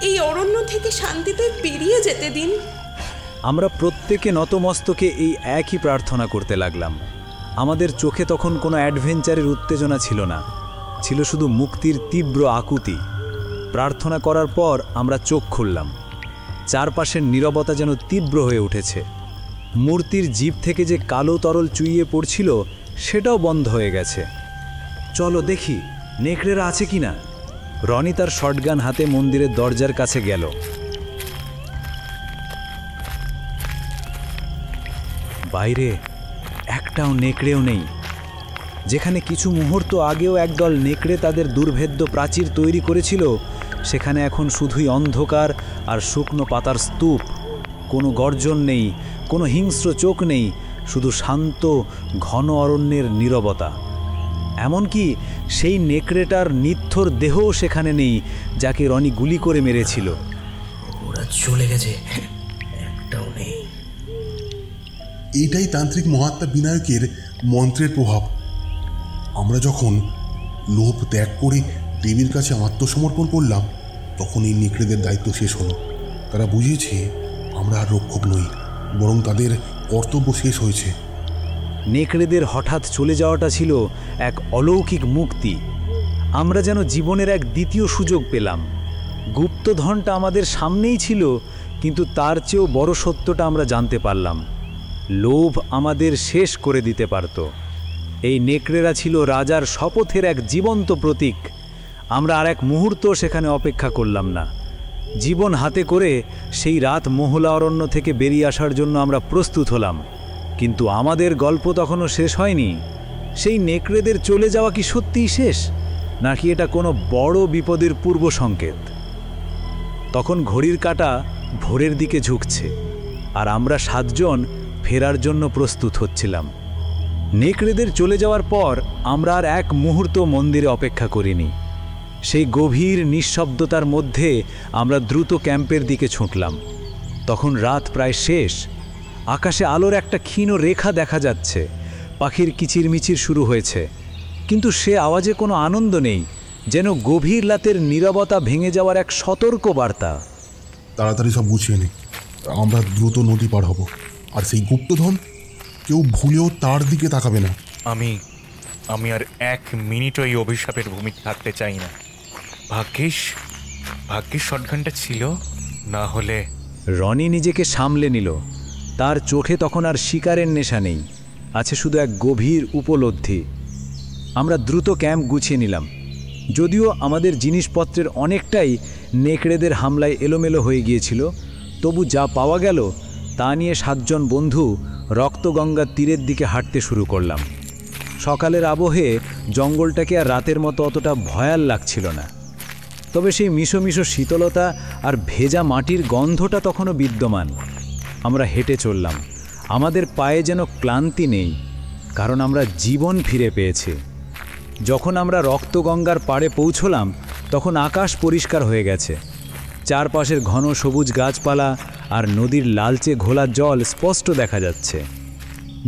এই অরণ্য থেকে শান্তিতে বেরিয়ে যেতে দিন। আমরা প্রত্যেকে নতমস্তকে এই একই প্রার্থনা করতে লাগলাম। আমাদের চোখে তখন কোনো অ্যাডভেঞ্চারের উত্তেজনা ছিল না, ছিল শুধু মুক্তির তীব্র আকুতি। প্রার্থনা করার পর আমরা চোখ খুললাম। চারপাশের নীরবতা যেন তীব্র হয়ে উঠেছে। মূর্তির জিভ থেকে যে কালো তরল চুইয়ে পড়ছিল সেটাও বন্ধ হয়ে গেছে। চলো দেখি নেকড়েরা আছে কিনা। রনি তার শটগান হাতে মন্দিরের দরজার কাছে গেল। বাইরে একটাও নেকড়েও নেই। যেখানে কিছু মুহূর্ত আগেও একদল নেকড়ে তাদের দুর্ভেদ্য প্রাচীর তৈরি করেছিল, সেখানে এখন শুধুই অন্ধকার আর শুকনো পাতার স্তূপ। কোনো গর্জন নেই, কোনো হিংস্র চোখ নেই, শুধু শান্ত ঘন অরণ্যের নীরবতা। এমনকি সেই নেকড়েটার নিথর দেহও সেখানে নেই, যাকে রনি গুলি করে মেরেছিল। ওরা চলে গেছে, একটাও নেই। এইটাই তান্ত্রিক মহাত্মা বিনায়কের মন্ত্রের প্রভাব। আমরা যখন লোভ ত্যাগ করে দেবীর কাছে আত্মসমর্পণ করলাম, তখন এই নেকড়েদের দায়িত্ব শেষ হলো। তারা বুঝিয়েছে আমরা আর রক্ষক নই, বরং তাদের কর্তব্য শেষ হয়েছে। নেকড়েদের হঠাৎ চলে যাওয়াটা ছিল এক অলৌকিক মুক্তি। আমরা যেন জীবনের এক দ্বিতীয় সুযোগ পেলাম। গুপ্তধনটা আমাদের সামনেই ছিল, কিন্তু তার চেয়েও বড় সত্যটা আমরা জানতে পারলাম। লোভ আমাদের শেষ করে দিতে পারত। এই নেকড়েরা ছিল রাজার শপথের এক জীবন্ত প্রতীক। আমরা আর এক মুহূর্ত সেখানে অপেক্ষা করলাম না। জীবন হাতে করে সেই রাত মহলা অরণ্য থেকে বেরিয়ে আসার জন্য আমরা প্রস্তুত হলাম। কিন্তু আমাদের গল্প তখনও শেষ হয়নি। সেই নেকড়েদের চলে যাওয়া কি সত্যিই শেষ, নাকি এটা কোনো বড় বিপদের পূর্ব সংকেত? তখন ঘড়ির কাঁটা ভোরের দিকে ঝুঁকছে, আর আমরা 7 জন ফেরার জন্য প্রস্তুত হচ্ছিলাম। নেকড়েদের চলে যাওয়ার পর আমরা আর এক মুহূর্ত মন্দিরে অপেক্ষা করিনি। সেই গভীর নিঃশব্দতার মধ্যে আমরা দ্রুত ক্যাম্পের দিকে ছুটলাম। তখন রাত প্রায় শেষ। আকাশে আলোর একটা ক্ষীণ রেখা দেখা যাচ্ছে। পাখির কিচিরমিচির শুরু হয়েছে, কিন্তু সে আওয়াজে কোনো আনন্দ নেই, যেন গভীর রাতের নীরবতা ভেঙে যাওয়ার এক সতর্ক বার্তা। তাড়াতাড়ি সব গুছিয়ে নে, আমরা দ্রুত নদী পার হব। আর সেই গুপ্তধন কেউ ভুলেও তার দিকে তাকাবে না। আমি আর 1 মিনিটও এই অভিশাপের ভূমিতে থাকতে চাই না। ভাগ্যিস শটগানটা ছিল, না হলে। রনি নিজেকে সামলে নিল। তার চোখে তখন আর শিকারের নেশা নেই, আছে শুধু এক গভীর উপলব্ধি। আমরা দ্রুত ক্যাম্প গুছিয়ে নিলাম। যদিও আমাদের জিনিসপত্রের অনেকটাই নেকড়েদের হামলায় এলোমেলো হয়ে গিয়েছিল, তবু যা পাওয়া গেল তা নিয়ে 7 জন বন্ধু রক্তগঙ্গার তীরের দিকে হাঁটতে শুরু করলাম। সকালের আবহে জঙ্গলটাকে আর রাতের মতো অতটা ভয়াল লাগছিল না, তবে সেই মিশো মিশো শীতলতা আর ভেজা মাটির গন্ধটা তখনও বিদ্যমান। আমরা হেঁটে চললাম। আমাদের পায়ে যেন ক্লান্তি নেই, কারণ আমরা জীবন ফিরে পেয়েছি। যখন আমরা রক্তগঙ্গার পাড়ে পৌঁছলাম, তখন আকাশ পরিষ্কার হয়ে গেছে। চারপাশের ঘন সবুজ গাছপালা আর নদীর লালচে ঘোলা জল স্পষ্ট দেখা যাচ্ছে।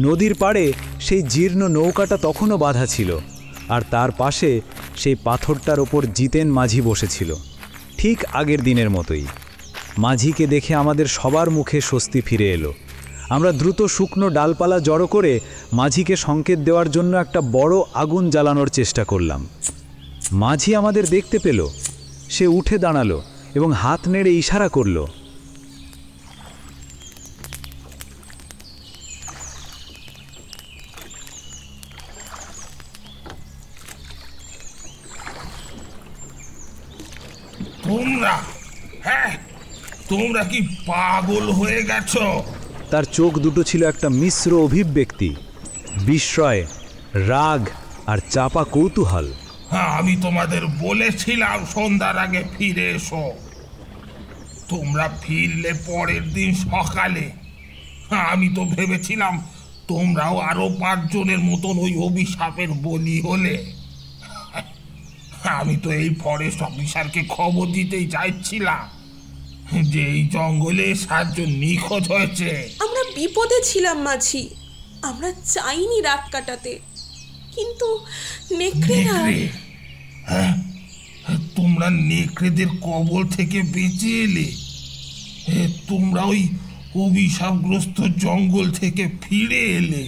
নদীর পাড়ে সেই জীর্ণ নৌকাটা তখনও বাঁধা ছিল, আর তার পাশে সেই পাথরটার ওপর জিতেন মাঝি বসেছিল, ঠিক আগের দিনের মতোই। মাঝিকে দেখে আমাদের সবার মুখে স্বস্তি ফিরে এলো। আমরা দ্রুত শুকনো ডালপালা জড়ো করে মাঝিকে সংকেত দেওয়ার জন্য একটা বড় আগুন জ্বালানোর চেষ্টা করলাম। মাঝি আমাদের দেখতে পেল। সে উঠে দাঁড়ালো এবং হাত নেড়ে ইশারা করল। তোমরা কি পাগল হয়ে গেছো? তার চোখ দুটো ছিল একটা মিশ্র অভিব্যক্তি, বিস্ময়, রাগ আর চাপা কৌতূহল। আমি তোমাদের বলেছিলাম সন্ধ্যার আগে ফিরে এসো। তোমরা ফিরলে পরের দিন সকালে। আমি তো ভেবেছিলাম তোমরাও আরো 5 জনের মতন ওই অভিশাপের বলি হলে। আমি তো এই ফরেস্ট অফিসারকে খবর দিতেই চাইছিলাম যে এই জঙ্গলে 7 জন নিখোঁজ হয়েছে। আমরা বিপদে ছিলাম মাঝি, আমরা চাইনি রাত কাটাতে, কিন্তু নেকড়েরা। তোমরা নেকড়েদের কবল থেকে বেঁচে এলে, তোমরা ওই অভিশাপগ্রস্ত জঙ্গল থেকে ফিরে এলে।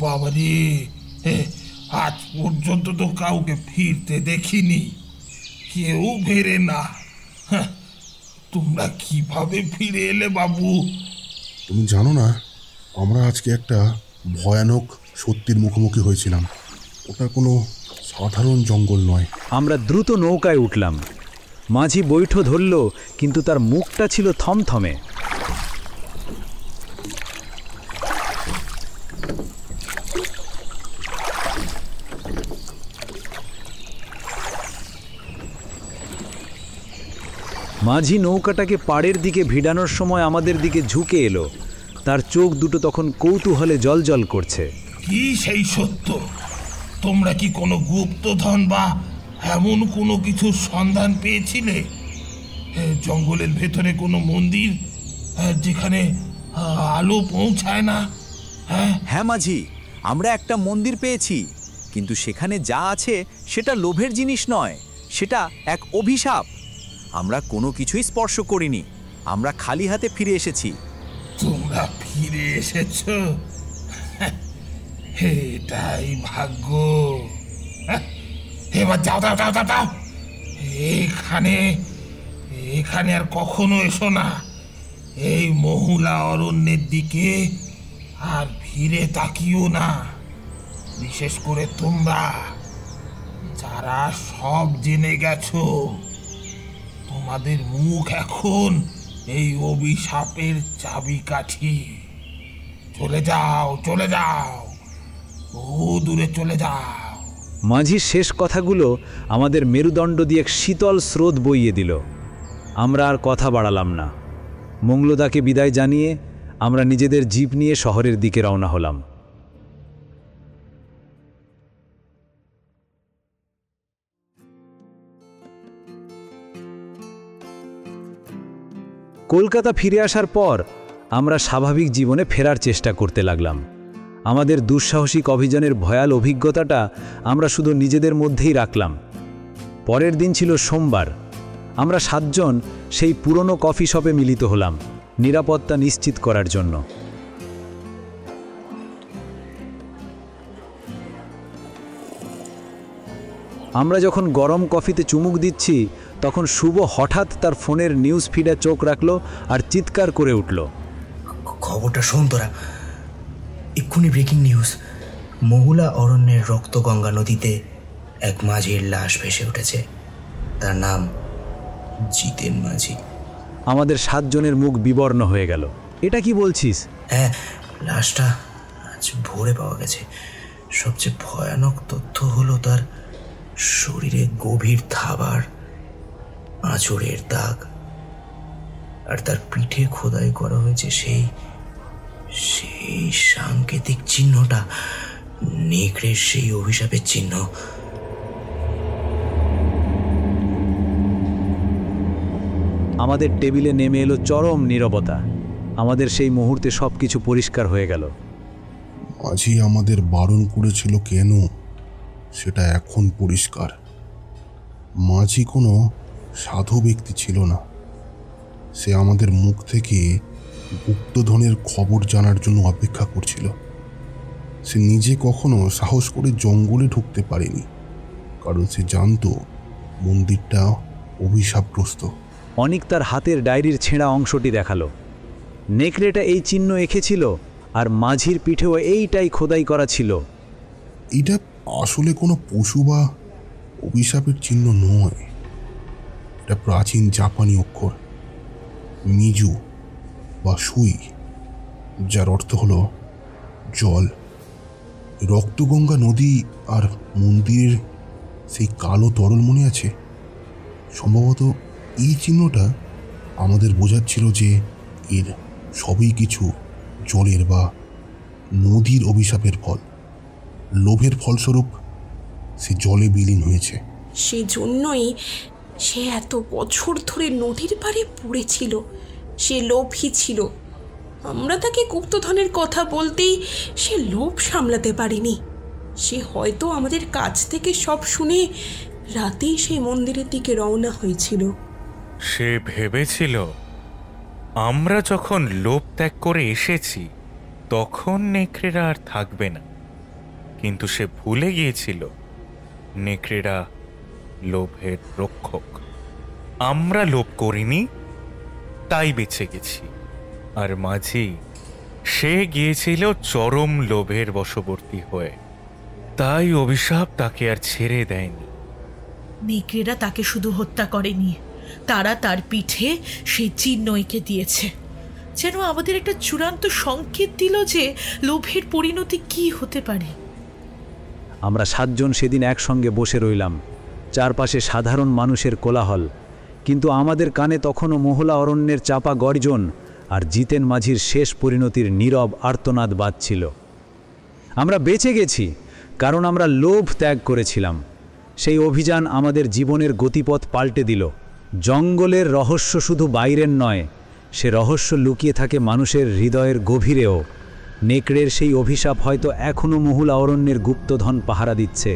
বাবা রে, আজ পর্যন্ত তো কাউকে ফিরতে দেখিনি, কেউ ফেরে না। তোমরা কিভাবে ফিরে এলে বাবু? তুমি জানো না, আমরা আজকে একটা ভয়ানক সত্যির মুখোমুখি হয়েছিলাম। ওটা কোনো সাধারণ জঙ্গল নয়। আমরা দ্রুত নৌকায় উঠলাম। মাঝি বৈঠো ধরল, কিন্তু তার মুখটা ছিল থমথমে। মাঝি নৌকাটাকে পাড়ের দিকে ভিড়ানোর সময় আমাদের দিকে ঝুঁকে এলো। তার চোখ দুটো তখন কৌতূহলে জ্বলজ্বল করছে। কি সেই সত্য? তোমরা কি কোনো গুপ্তধন বা এমন কোনো কিছুর সন্ধান পেয়েছিলে? জঙ্গলের ভেতরে কোনো মন্দির যেখানে আলো পৌঁছায় না? হ্যাঁ মাঝি, আমরা একটা মন্দির পেয়েছি, কিন্তু সেখানে যা আছে সেটা লোভের জিনিস নয়, সেটা এক অভিশাপ। আমরা কোনো কিছুই স্পর্শ করিনি, আমরা খালি হাতে ফিরে এসেছি। তোমরা ফিরে এসেছো, এটাই ভাগ্য। এবার যাও যাও যাও যাও যাও, এখানে এখানে আর কখনো এসো না। এই মহুলা অরণ্যের দিকে আর ফিরে তাকিও না, বিশেষ করে তোমরা যারা সব জেনে গেছো। তোমাদের মুখ এখন এই অভিশাপের চাবিকাঠি। চলে যাও, চলে যাও, বহু দূরে চলে যাও। মাঝির শেষ কথাগুলো আমাদের মেরুদণ্ড দিয়ে এক শীতল স্রোত বইয়ে দিল। আমরা আর কথা বাড়ালাম না। মঙ্গলদাকে বিদায় জানিয়ে আমরা নিজেদের জিপ নিয়ে শহরের দিকে রওনা হলাম। কলকাতা ফিরে আসার পর আমরা স্বাভাবিক জীবনে ফেরার চেষ্টা করতে লাগলাম। আমাদের দুঃসাহসিক অভিযানের ভয়াল অভিজ্ঞতাটা আমরা শুধু নিজেদের মধ্যেই রাখলাম। পরের দিন ছিল সোমবার। আমরা 7 জন সেই পুরনো কফি শপে মিলিত হলাম নিরাপত্তা নিশ্চিত করার জন্য। আমরা যখন গরম কফিতে চুমুক দিচ্ছি, তখন শুভ হঠাৎ তার ফোনের নিউজ ফিডে চোখ রাখলো আর চিৎকার করে উঠল, খবরটা শোন তোরা, এক্ষুনি ব্রেকিং নিউজ। মহুলা অরণ্যের রক্তগঙ্গা নদীতে এক মাঝির লাশ ভেসে উঠেছে। তার নাম জিতেন মাঝি। আমাদের 7 জনের মুখ বিবর্ণ হয়ে গেল। এটা কি বলছিস? হ্যাঁ, লাশটা আজ ভোরে পাওয়া গেছে। সবচেয়ে ভয়ানক তথ্য হলো তার শরীরে গভীর থাবার, আঁচড়ের দাগ, আর তার পিঠে খোদাই করা হয়েছে সেই সাংকেতিক চিহ্নটা, নেকড়ের সেই অভিশাপের চিহ্ন। আমাদের টেবিলে নেমে এলো চরম নীরবতা। আমাদের সেই মুহূর্তে সবকিছু পরিষ্কার হয়ে গেল। মাঝি আমাদের বারণ করেছিল কেন, সেটা এখন পরিষ্কার। মাঝি কোনো সাধু ব্যক্তি ছিল না। সে আমাদের মুখ থেকে গুপ্তধনের খবর জানার জন্য অপেক্ষা করছিল। সে নিজে কখনো সাহস করে জঙ্গলে ঢুকতে পারেনি, কারণ সে জানতো মন্দিরটা অভিশাপগ্রস্ত। অনিক তার হাতের ডায়েরির ছেঁড়া অংশটি দেখালো। নেকড়েটা এই চিহ্ন এঁকেছিল, আর মাঝির পিঠেও এইটাই খোদাই করা ছিল। এটা আসলে কোনো পশু বা অভিশাপের চিহ্ন নয়। এটা প্রাচীন জাপানি অক্ষর মিজু বা সুই, যার অর্থ হলো জল। রক্তগঙ্গা নদী আর মন্দিরের সেই কালো তরল মনে আছে? সম্ভবত এই চিহ্নটা আমাদের বোঝাচ্ছিল যে এর সবই কিছু জলের বা নদীর অভিশাপের ফল। লোভের ফলস্বরূপ সে জলে বিলীন হয়েছে। সেজন্যই সে এত বছর ধরে নদীর পাড়ে পড়েছিল। সে লোভী ছিল। আমরা তাকে গুপ্তধনের কথা বলতেই সে লোভ সামলাতে পারেনি। সে হয়তো আমাদের কাছ থেকে সব শুনে রাতেই সেই মন্দিরের দিকে রওনা হয়েছিল। সে ভেবেছিল আমরা যখন লোভ ত্যাগ করে এসেছি তখন নেকড়েরা আর থাকবে না, কিন্তু সে ভুলে গিয়েছিল নেকড়েরা লোভের রক্ষক। আমরা লোভ করিনি, তাই বেঁচে গেছি। আর মাঝি, সে গিয়েছিল চরম লোভের বশবর্তী হয়ে, তাই অভিশাপ তাকে আর ছেড়ে দেয়নি। নেকড়েরা তাকে শুধু হত্যা করেনি, তারা তার পিঠে সেই চিহ্ন এঁকে দিয়েছে, যেন আমাদের একটা চূড়ান্ত সংকেত দিল যে লোভের পরিণতি কি হতে পারে। আমরা 7 জন সেদিন একসঙ্গে বসে রইলাম, চারপাশে সাধারণ মানুষের কোলাহল, কিন্তু আমাদের কানে তখনও মহলা অরণ্যের চাপা গর্জন আর জিতেন মাঝির শেষ পরিণতির নীরব আর্তনাদ বাজছিল। আমরা বেঁচে গেছি কারণ আমরা লোভ ত্যাগ করেছিলাম। সেই অভিযান আমাদের জীবনের গতিপথ পাল্টে দিল। জঙ্গলের রহস্য শুধু বাইরের নয়, সে রহস্য লুকিয়ে থাকে মানুষের হৃদয়ের গভীরেও। নেকড়ের সেই অভিশাপ হয়তো এখনও মহুলা অরণ্যের গুপ্তধন পাহারা দিচ্ছে,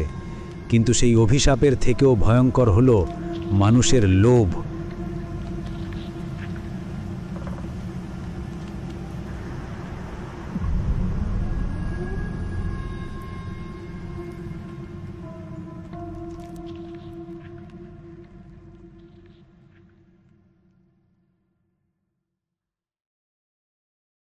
কিন্তু সেই অভিশাপের থেকেও ভয়ঙ্কর হলো মানুষের লোভ।